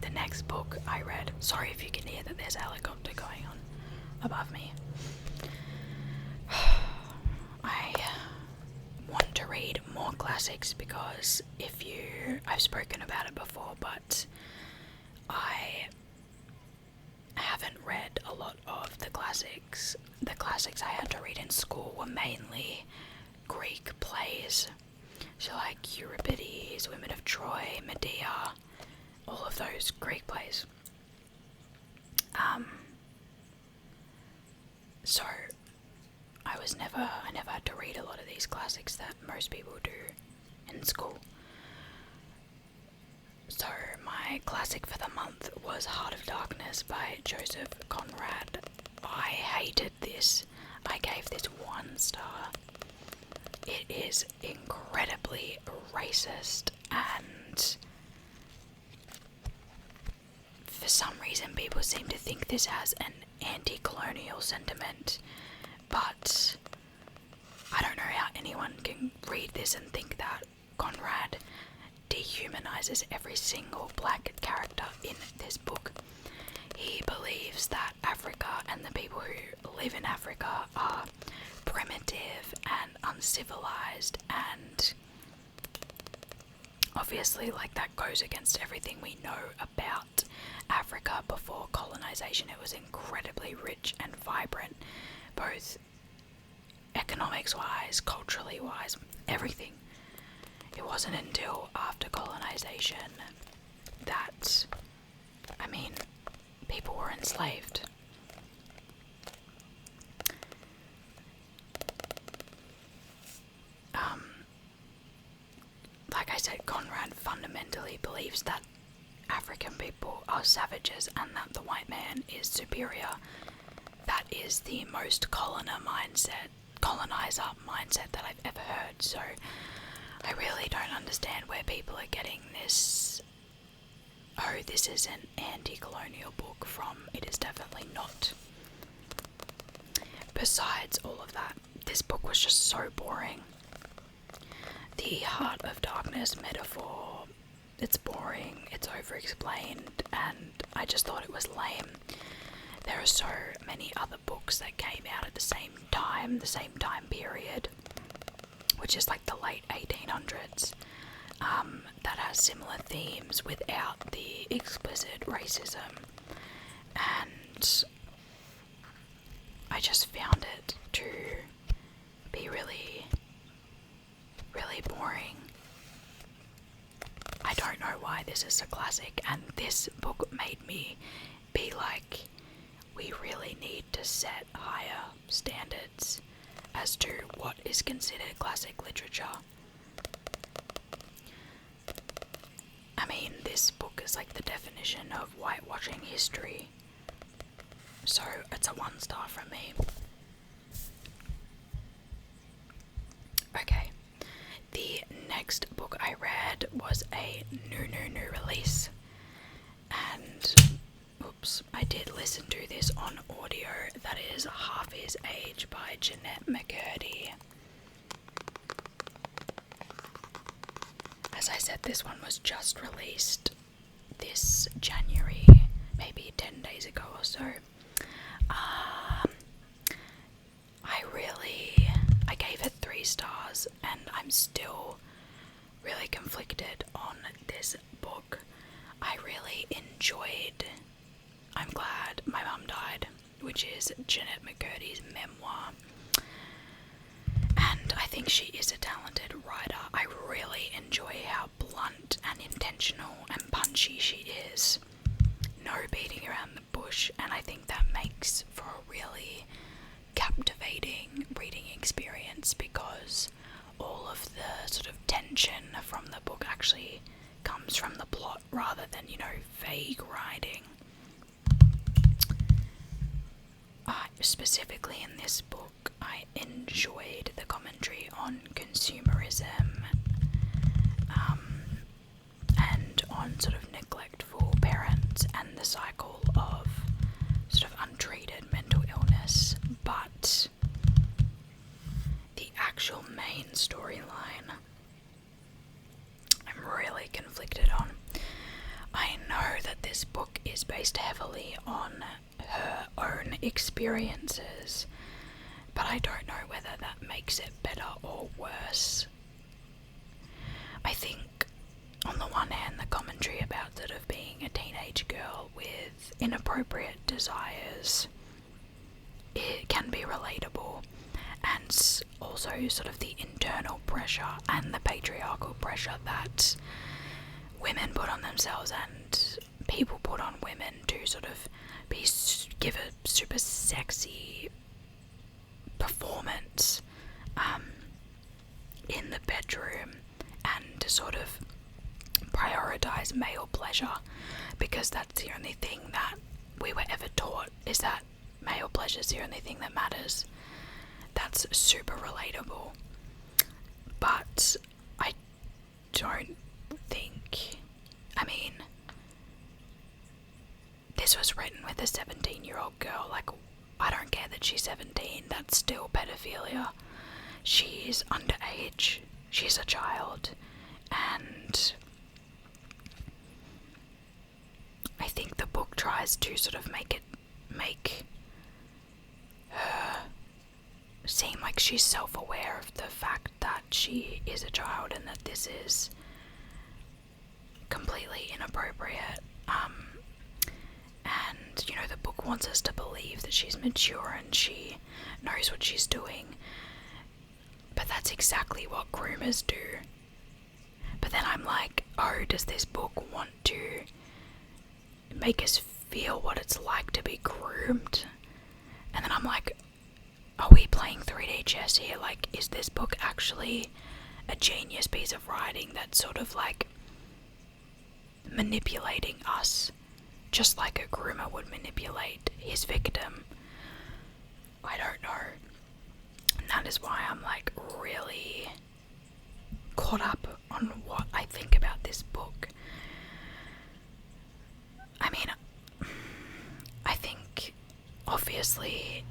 Speaker 1: The next book I read, sorry if you can hear that there's a helicopter going on above me. I want to read more classics because I've spoken about it before, but I haven't read a lot of the classics. The classics I had to read in school were mainly Greek plays. So like Euripides, Women of Troy, Medea, all of those Greek plays. So I never had to read a lot of these classics that most people do in school. So my classic for the month was Heart of Darkness by Joseph Conrad. I hated this. I gave this 1 star. It is incredibly racist, and for some reason people seem to think this has an anti-colonial sentiment, but I don't know how anyone can read this and think that. Conrad dehumanizes every single black character in this book. He believes that Africa and the people who live in Africa are primitive and uncivilized, and obviously like that goes against everything we know about Africa before colonization. It was incredibly rich and vibrant, both economics wise, culturally wise, everything. It wasn't until after colonization that, people were enslaved. Like I said, Conrad fundamentally believes that African people are savages and that the white man is superior. That is the most colonizer mindset that I've ever heard. So I really don't understand where people are getting this, oh, this is an anti-colonial book from. It is definitely not. besides all of that, this book was just so boring. The Heart of Darkness metaphor, it's boring, it's over-explained, and I just thought it was lame. There are so many other books that came out at the same time period, which is like the late 1800s, that has similar themes without the explicit racism, and I just found it to be really, really boring. I don't know why this is a classic, and this book made me be like, we really need to set higher standards as to what is considered classic literature. I mean, this book is like the definition of whitewashing history, so it's a 1 star from me. Okay, the next book I read was a new release, and oops, I did listen to this on audio. That is Half His Age by Janette McCurdy. As I said, this one was just released this January, maybe 10 days ago or so. I gave it 3 stars, and I'm still really conflicted on this book. I really enjoyed I'm Glad My Mum Died, which is Janette McCurdy's memoir. And I think she is a talented writer. I really enjoy how blunt and intentional and punchy she is. No beating around the bush, and I think that makes for a really captivating reading experience, because all of the sort of tension from the book actually comes from the plot rather than, vague writing. Specifically in this book, I enjoyed the commentary on consumerism, and on sort of neglectful parents and the cycle of sort of untreated mental illness, but the actual main storyline I'm really conflicted on. I know that this book is based heavily on her own experiences, but I don't know whether that makes it better or worse. I think on the one hand, the commentary about sort of being a teenage girl with inappropriate desires, it can be relatable, and also sort of the internal pressure and the patriarchal pressure that women put on themselves and people put on women to sort of give a super sexy performance in the bedroom, and to sort of prioritize male pleasure, because that's the only thing that we were ever taught, is that male pleasure is the only thing that matters. That's super relatable, but I don't think, this was written with a 17-year-old girl. Like, I don't care that she's 17, that's still pedophilia. She's underage, she's a child, and I think the book tries to sort of make her seem like she's self-aware of the fact that she is a child and that this is completely inappropriate. And the book wants us to believe that she's mature and she knows what she's doing, but that's exactly what groomers do. But then I'm like, oh, does this book want to make us feel what it's like to be groomed? And then I'm like, are we playing 3D chess here? Like, is this book actually a genius piece of writing that's sort of like manipulating us, just like a groomer would manipulate his victim? I don't know. And that is why I'm like really caught up on what I think about this book. I think obviously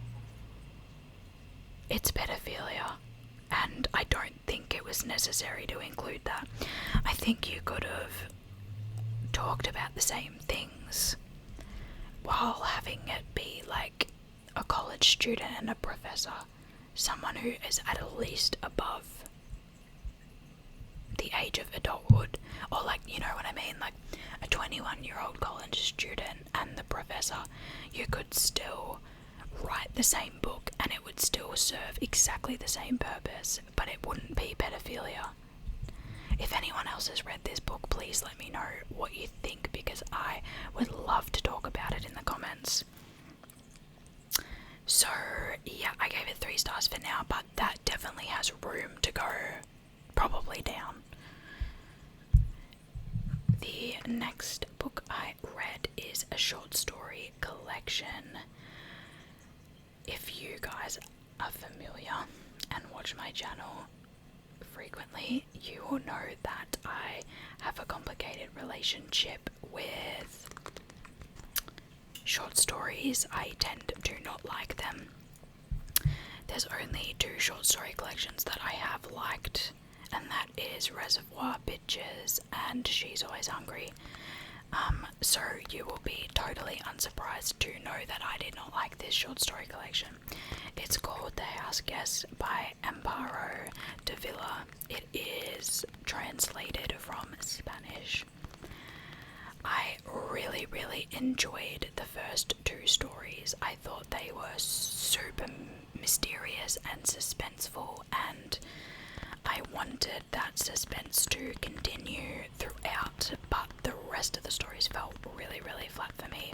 Speaker 1: was necessary to include that. I think you could have talked about the same things while having it be like a college student and a professor, someone who is at least above the age of adulthood, or like, you know what I mean, like a 21-year-old college student and the professor. You could still write the same book and it would still serve exactly the same purpose, but it wouldn't be pedophilia. If anyone else has read this book, please let me know what you think, because I would love to talk about it in the comments. So yeah, I gave it 3 stars for now, but that definitely has room to go probably down. The next book I read is a short story collection. If you guys are familiar and watch my channel frequently, you will know that I have a complicated relationship with short stories. I tend to not like them. There's only 2 short story collections that I have liked, and that is Reservoir Bitches and She's Always Hungry. So you will be totally unsurprised to know that I did not like this short story collection. It's called The House Guest by Amparo de Villa. It is translated from Spanish. I really enjoyed the first 2 stories. I thought they were super mysterious and suspenseful, and I wanted that suspense to continue throughout, but the rest of the stories felt really flat for me.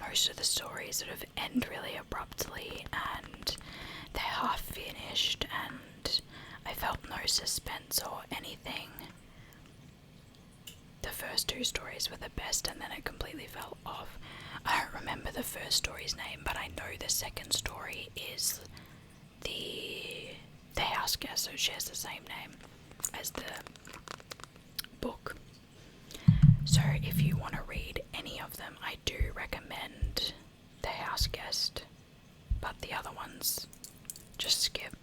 Speaker 1: Most of the stories sort of end really abruptly and they're half finished, and I felt no suspense or anything. The first 2 stories were the best, and then it completely fell off. I don't remember the first story's name, but I know the second story is the House Guest, so it shares the same name as the book. So if you want to read any of them, I do recommend The House Guest, but the other ones just skip.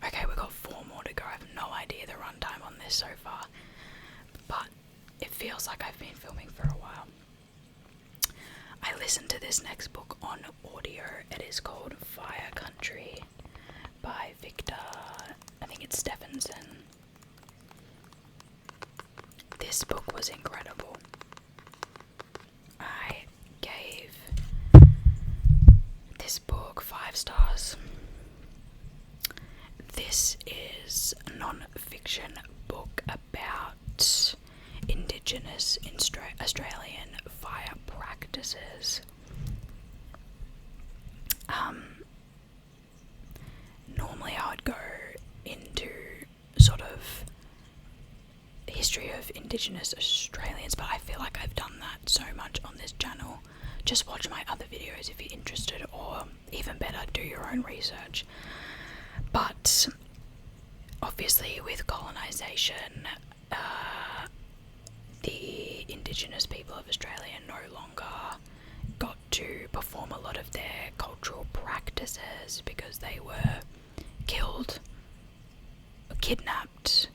Speaker 1: Okay, we've got 4 more to go. I have no idea the runtime on this so far, but it feels like I've been filming for a while. I listened to this next book on audio. It is called Fire Country by Victor, I think it's Stephenson. This book was incredible. I gave this book 5 stars. This is a non-fiction book about Indigenous Australian fire practices. Normally I would go into sort of history of Indigenous Australians, but I feel like I've done that so much on this channel. Just watch my other videos if you're interested, or even better, do your own research. But obviously with colonisation, the Indigenous people of Australia no longer got to perform a lot of their cultural practices because they were killed, or kidnapped,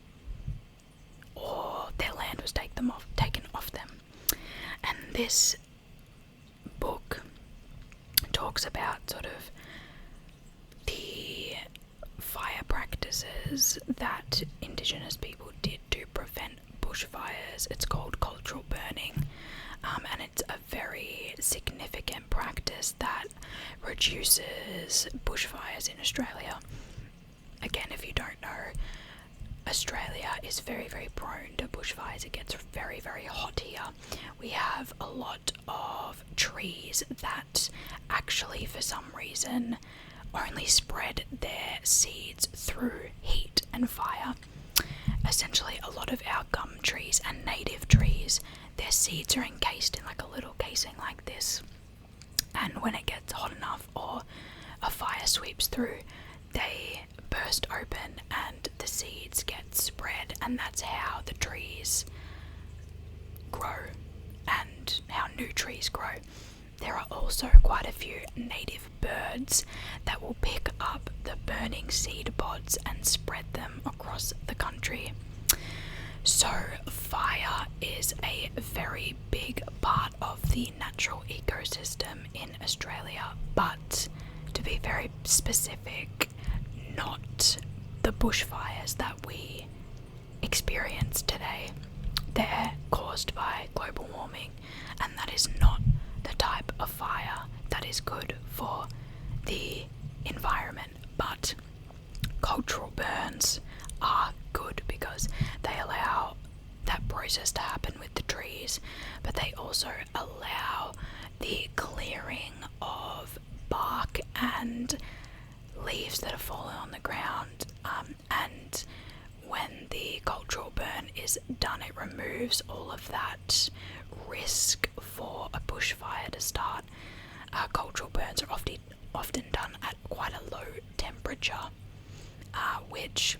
Speaker 1: or their land was taken off them. And this book talks about sort of the fire practices that Indigenous people did to prevent bushfires. It's called cultural burning, and it's a very significant practice that reduces bushfires in Australia. Again, if you don't know, Australia is very prone to bushfires. It gets very hot here. We have a lot of trees that actually, for some reason, only spread their seeds through heat and fire. Essentially, a lot of our gum trees and native trees, their seeds are encased in like a little casing like this. And when it gets hot enough or a fire sweeps through, they burst open and the seeds get spread, and that's how the trees grow and how new trees grow. there are also quite a few native birds that will pick up the burning seed pods and spread them across the country. So fire is a very big part of the natural ecosystem in Australia, but to be very specific, not the bushfires that we experience today. They're caused by global warming, and that is not the type of fire that is good for the environment. But cultural burns are good because they allow that process to happen with the trees, but they also allow the clearing of bark and leaves that have fallen on the ground, and when the cultural burn is done, it removes all of that risk for a bushfire to start. Cultural burns are often done at quite a low temperature, which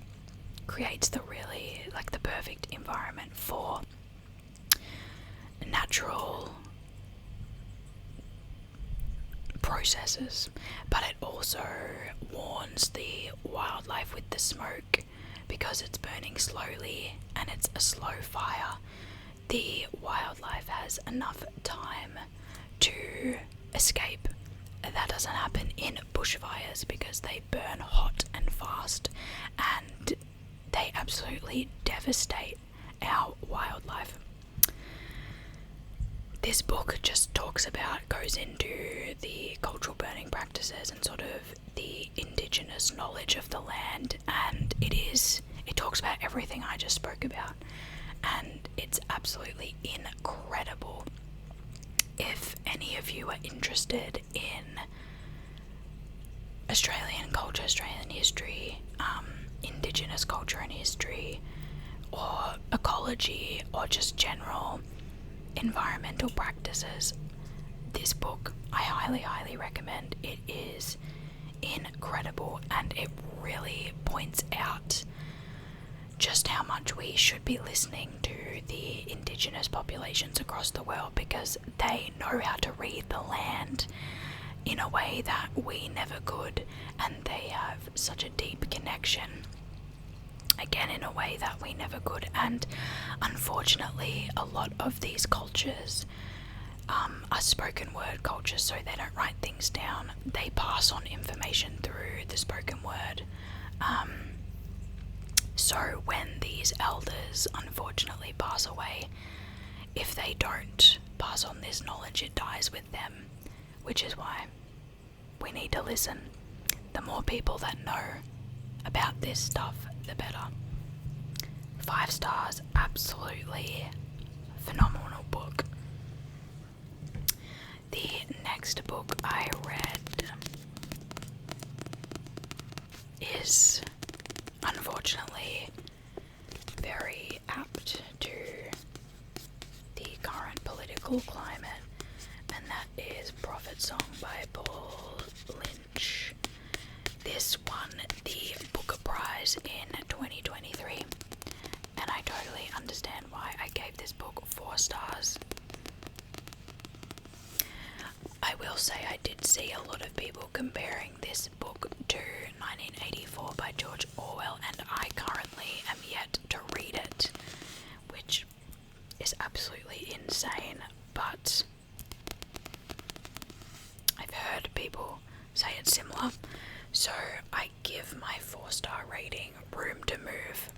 Speaker 1: creates the perfect environment for natural processes. But it also warns the wildlife with the smoke, because it's burning slowly and it's a slow fire. The wildlife has enough time to escape. That doesn't happen in bushfires because they burn hot and fast, and they absolutely devastate our wildlife. This book just goes into the cultural burning practices and sort of the indigenous knowledge of the land, and it talks about everything I just spoke about, and it's absolutely incredible. If any of you are interested in Australian culture, Australian history, indigenous culture and history, or ecology, or just general environmental practices, this book I highly recommend. It is incredible, and it really points out just how much we should be listening to the indigenous populations across the world, because they know how to read the land in a way that we never could, and they have such a deep connection, again, in a way that we never could. And unfortunately, a lot of these cultures are spoken word cultures, so they don't write things down. They pass on information through the spoken word. So when these elders unfortunately pass away, if they don't pass on this knowledge, it dies with them, which is why we need to listen. The more people that know about this stuff, the better. 5 stars, absolutely phenomenal book. The next book I read is unfortunately very apt to the current political climate, and that is Prophet Song by Paul Lynch. This won the Booker Prize in 2023, and I totally understand why I gave this book 4 stars. I will say I did see a lot of people comparing this book to 1984 by George Orwell, and I currently am yet to read it, which is absolutely insane, but I've heard people say it's similar, so I give my 4-star rating room to move.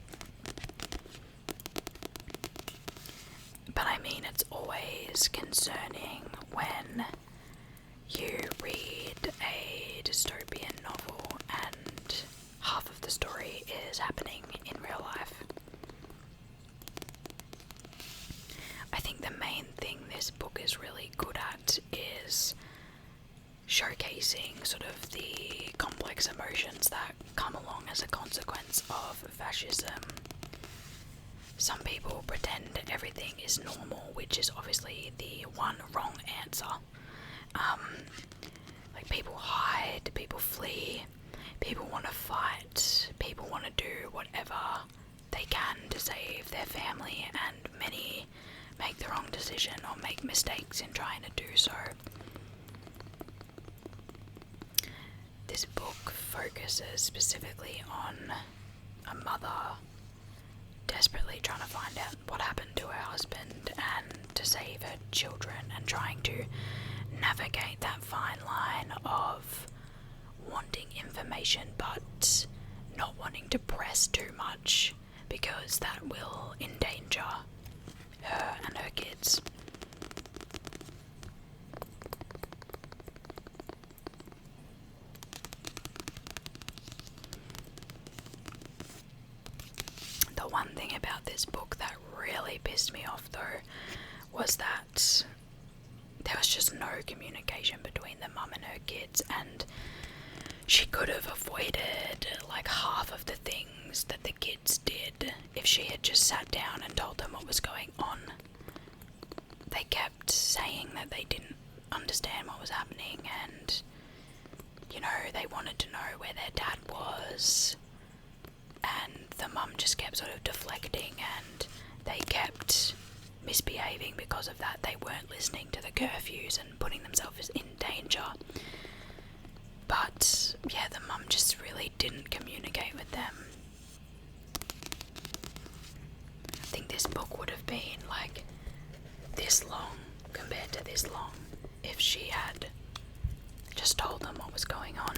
Speaker 1: But I mean, it's always concerning when you read a dystopian novel and half of the story is happening in real life. I think the main thing this book is really good at is showcasing sort of the complex emotions that come along as a consequence of fascism. Some people pretend everything is normal, which is obviously the one wrong answer. Like, people hide, people flee, people want to fight, people want to do whatever they can to save their family, and many make the wrong decision or make mistakes in trying to do so. this book focuses specifically on a mother desperately trying to find out what happened to her husband and to save her children, and trying to navigate that fine line of wanting information but not wanting to press too much because that will endanger her and her kids. The one thing about this book that really pissed me off though was that there was just no communication between the mum and her kids, and she could have avoided like half of the things that the kids did if she had just sat down and told them what was going on. They kept saying that they didn't understand what was happening, and you know, they wanted to know where their dad was, and the mum just kept sort of deflecting, and they kept misbehaving because of that. They weren't listening to the curfews and putting themselves in danger. But yeah, the mum just really didn't communicate with them. I think this book would have been like this long compared to this long if she had just told them what was going on.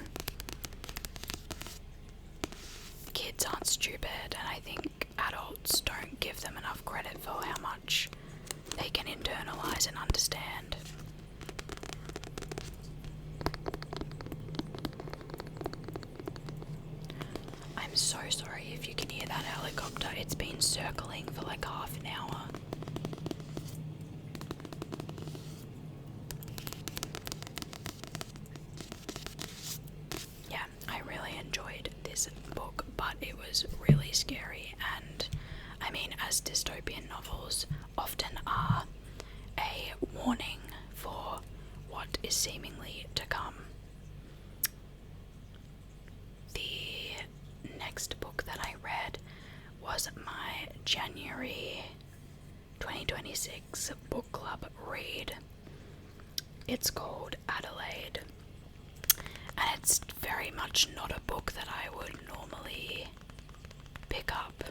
Speaker 1: Kids aren't stupid, and I think adults don't give them enough credit for how much they can internalize and understand. I'm so sorry if you can hear that helicopter. It's been circling for like half an hour. Yeah, I really enjoyed this book, but it was really scary, and I mean, as dystopian novels often are, a warning for what is seemingly to come. The next book that I read was my January 2026 book club read. It's called Adelaide, and it's very much not a book that I would normally pick up.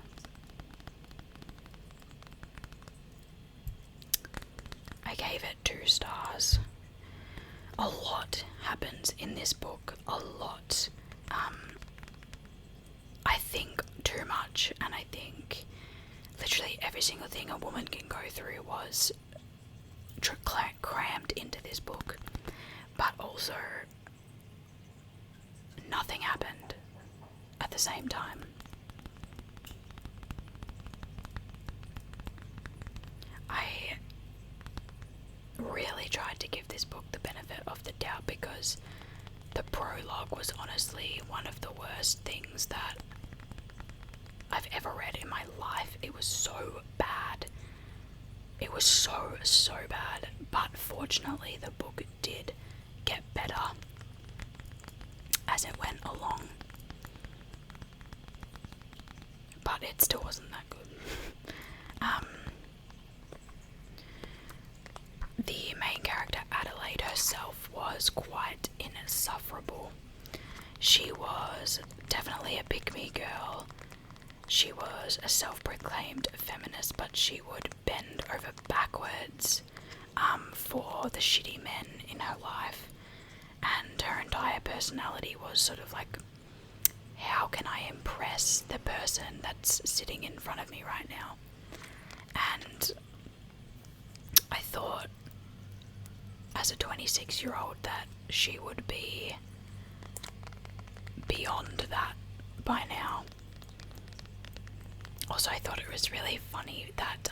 Speaker 1: I gave it 2 stars. A lot happens in this book, a lot. I think too much, and I think literally every single thing a woman can go through was crammed into this book, but also nothing happened at the same time. I really tried to give this book the benefit of the doubt because the prologue was honestly one of the worst things that I've ever read in my life. It was so bad. It was so bad. But fortunately, the book did get better as it went along. But it still wasn't that good. The main character, Adelaide herself, was quite insufferable. She was definitely a pick-me girl. She was a self-proclaimed feminist, but she would bend over backwards for the shitty men in her life. And her entire personality was sort of like, how can I impress the person that's sitting in front of me right now? And I thought, as a 26-year-old, that she would be beyond that by now. Also, I thought it was really funny that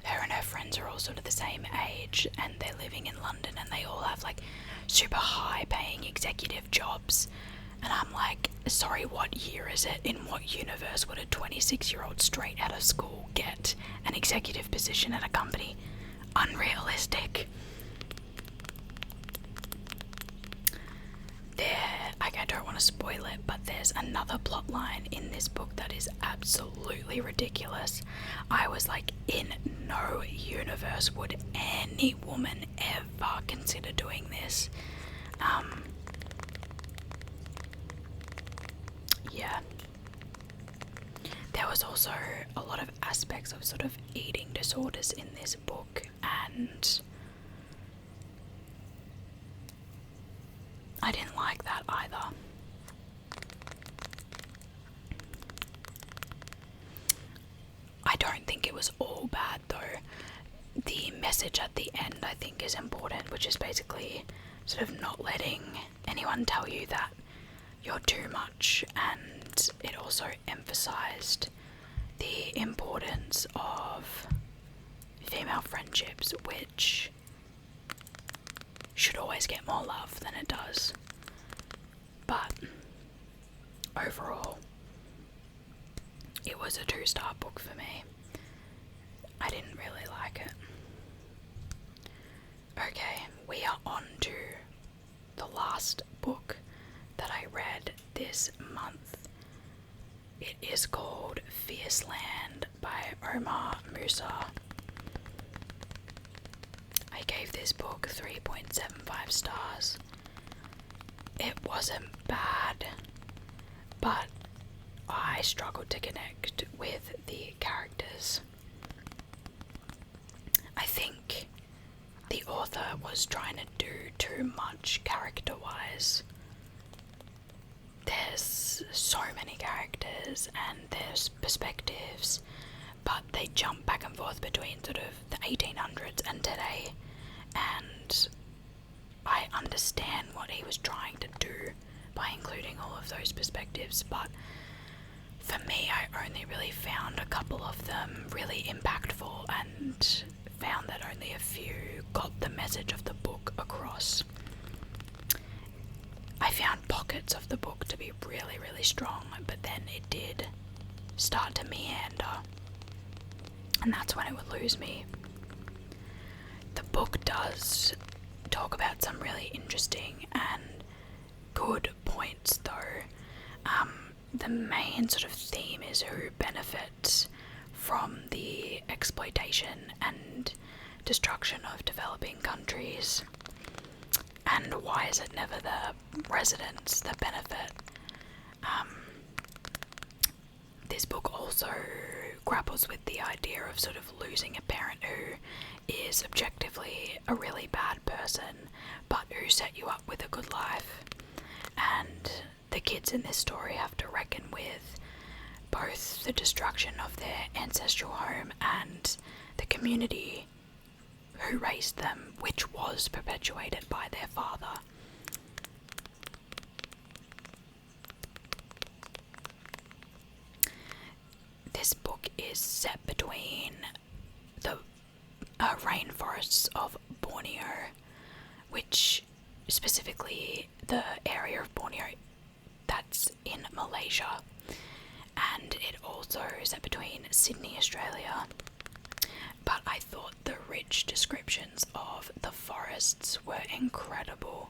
Speaker 1: her and her friends are all sort of the same age, and they're living in London, and they all have like super high paying executive jobs. And I'm like, sorry, what year is it? In what universe would a 26-year-old straight out of school get an executive position at a company? Unrealistic. I don't want to spoil it, but there's another plot line in this book that is absolutely ridiculous. I was like, in no universe would any woman ever consider doing this. yeah. There was also a lot of aspects of sort of eating disorders in this book, and I didn't like that either. I don't think it was all bad though. The message at the end I think is important, which is basically sort of not letting anyone tell you that you're too much, and it also emphasized the importance of female friendships, which should always get more love than it does. But overall, it was a 2-star book for me. I didn't really like it. Okay, we are on to the last book that I read this month. It is called Fierce Land by Omar Musa. I gave this book 3.75 stars. It wasn't bad, but I struggled to connect with the characters. I think the author was trying to do too much character-wise. There's so many characters and there's perspectives, but they jump back and forth between sort of the 1800s and today, and I understand what he was trying to do by including all of those perspectives, but for me I only really found a couple of them really impactful and found that only a few got the message of the book across. I found pockets of the book to be really, really strong, but then it did start to meander, and that's when it would lose me. The book does talk about some really interesting and good points though. The main sort of theme is who benefits from the exploitation and destruction of developing countries, and why is it never the residents that benefit. This book also grapples with the idea of sort of losing a parent who is objectively a really bad person, but who set you up with a good life. And the kids in this story have to reckon with both the destruction of their ancestral home and the community who raised them, which was perpetuated by their father. This book is set between the rainforests of Borneo, which specifically the area of Borneo that's in Malaysia, and it also is set between Sydney, Australia. But I thought the rich descriptions of the forests were incredible.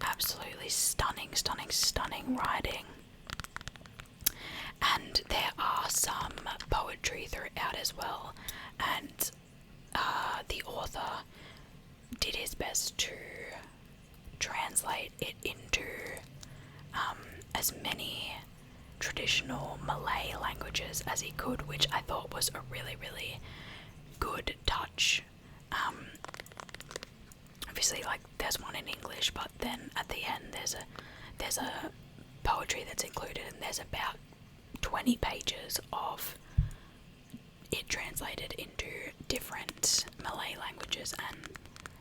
Speaker 1: Absolutely stunning, stunning, stunning writing. And there are some poetry throughout as well, and the author did his best to translate it into as many traditional Malay languages as he could, which I thought was a really, really good touch. Obviously, like, there's one in English, but then at the end there's a poetry that's included, and there's about 20 pages of it translated into different Malay languages, and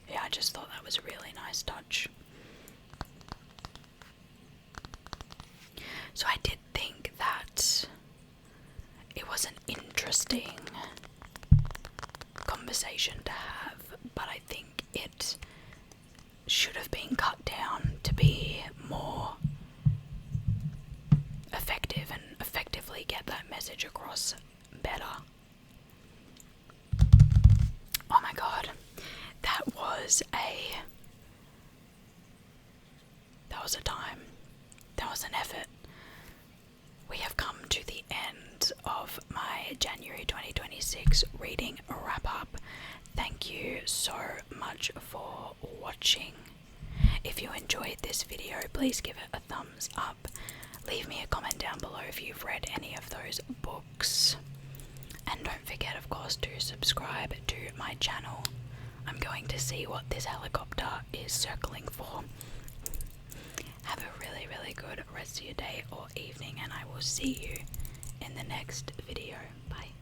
Speaker 1: yeah, I just thought that was a really nice touch. So I did think that it was an interesting conversation to have, but I think it should have been cut down to be more effective and effectively get that message across better. Oh my god, that was a time. That was an effort. We have come to the end of my January 2026 reading wrap-up. Thank you so much for watching. If you enjoyed this video, please give it a thumbs up. Leave me a comment down below if you've read any of those books. And don't forget, of course, to subscribe to my channel. I'm going to see what this helicopter is circling for. Have a really, really good rest of your day or evening, and I will see you in the next video. Bye.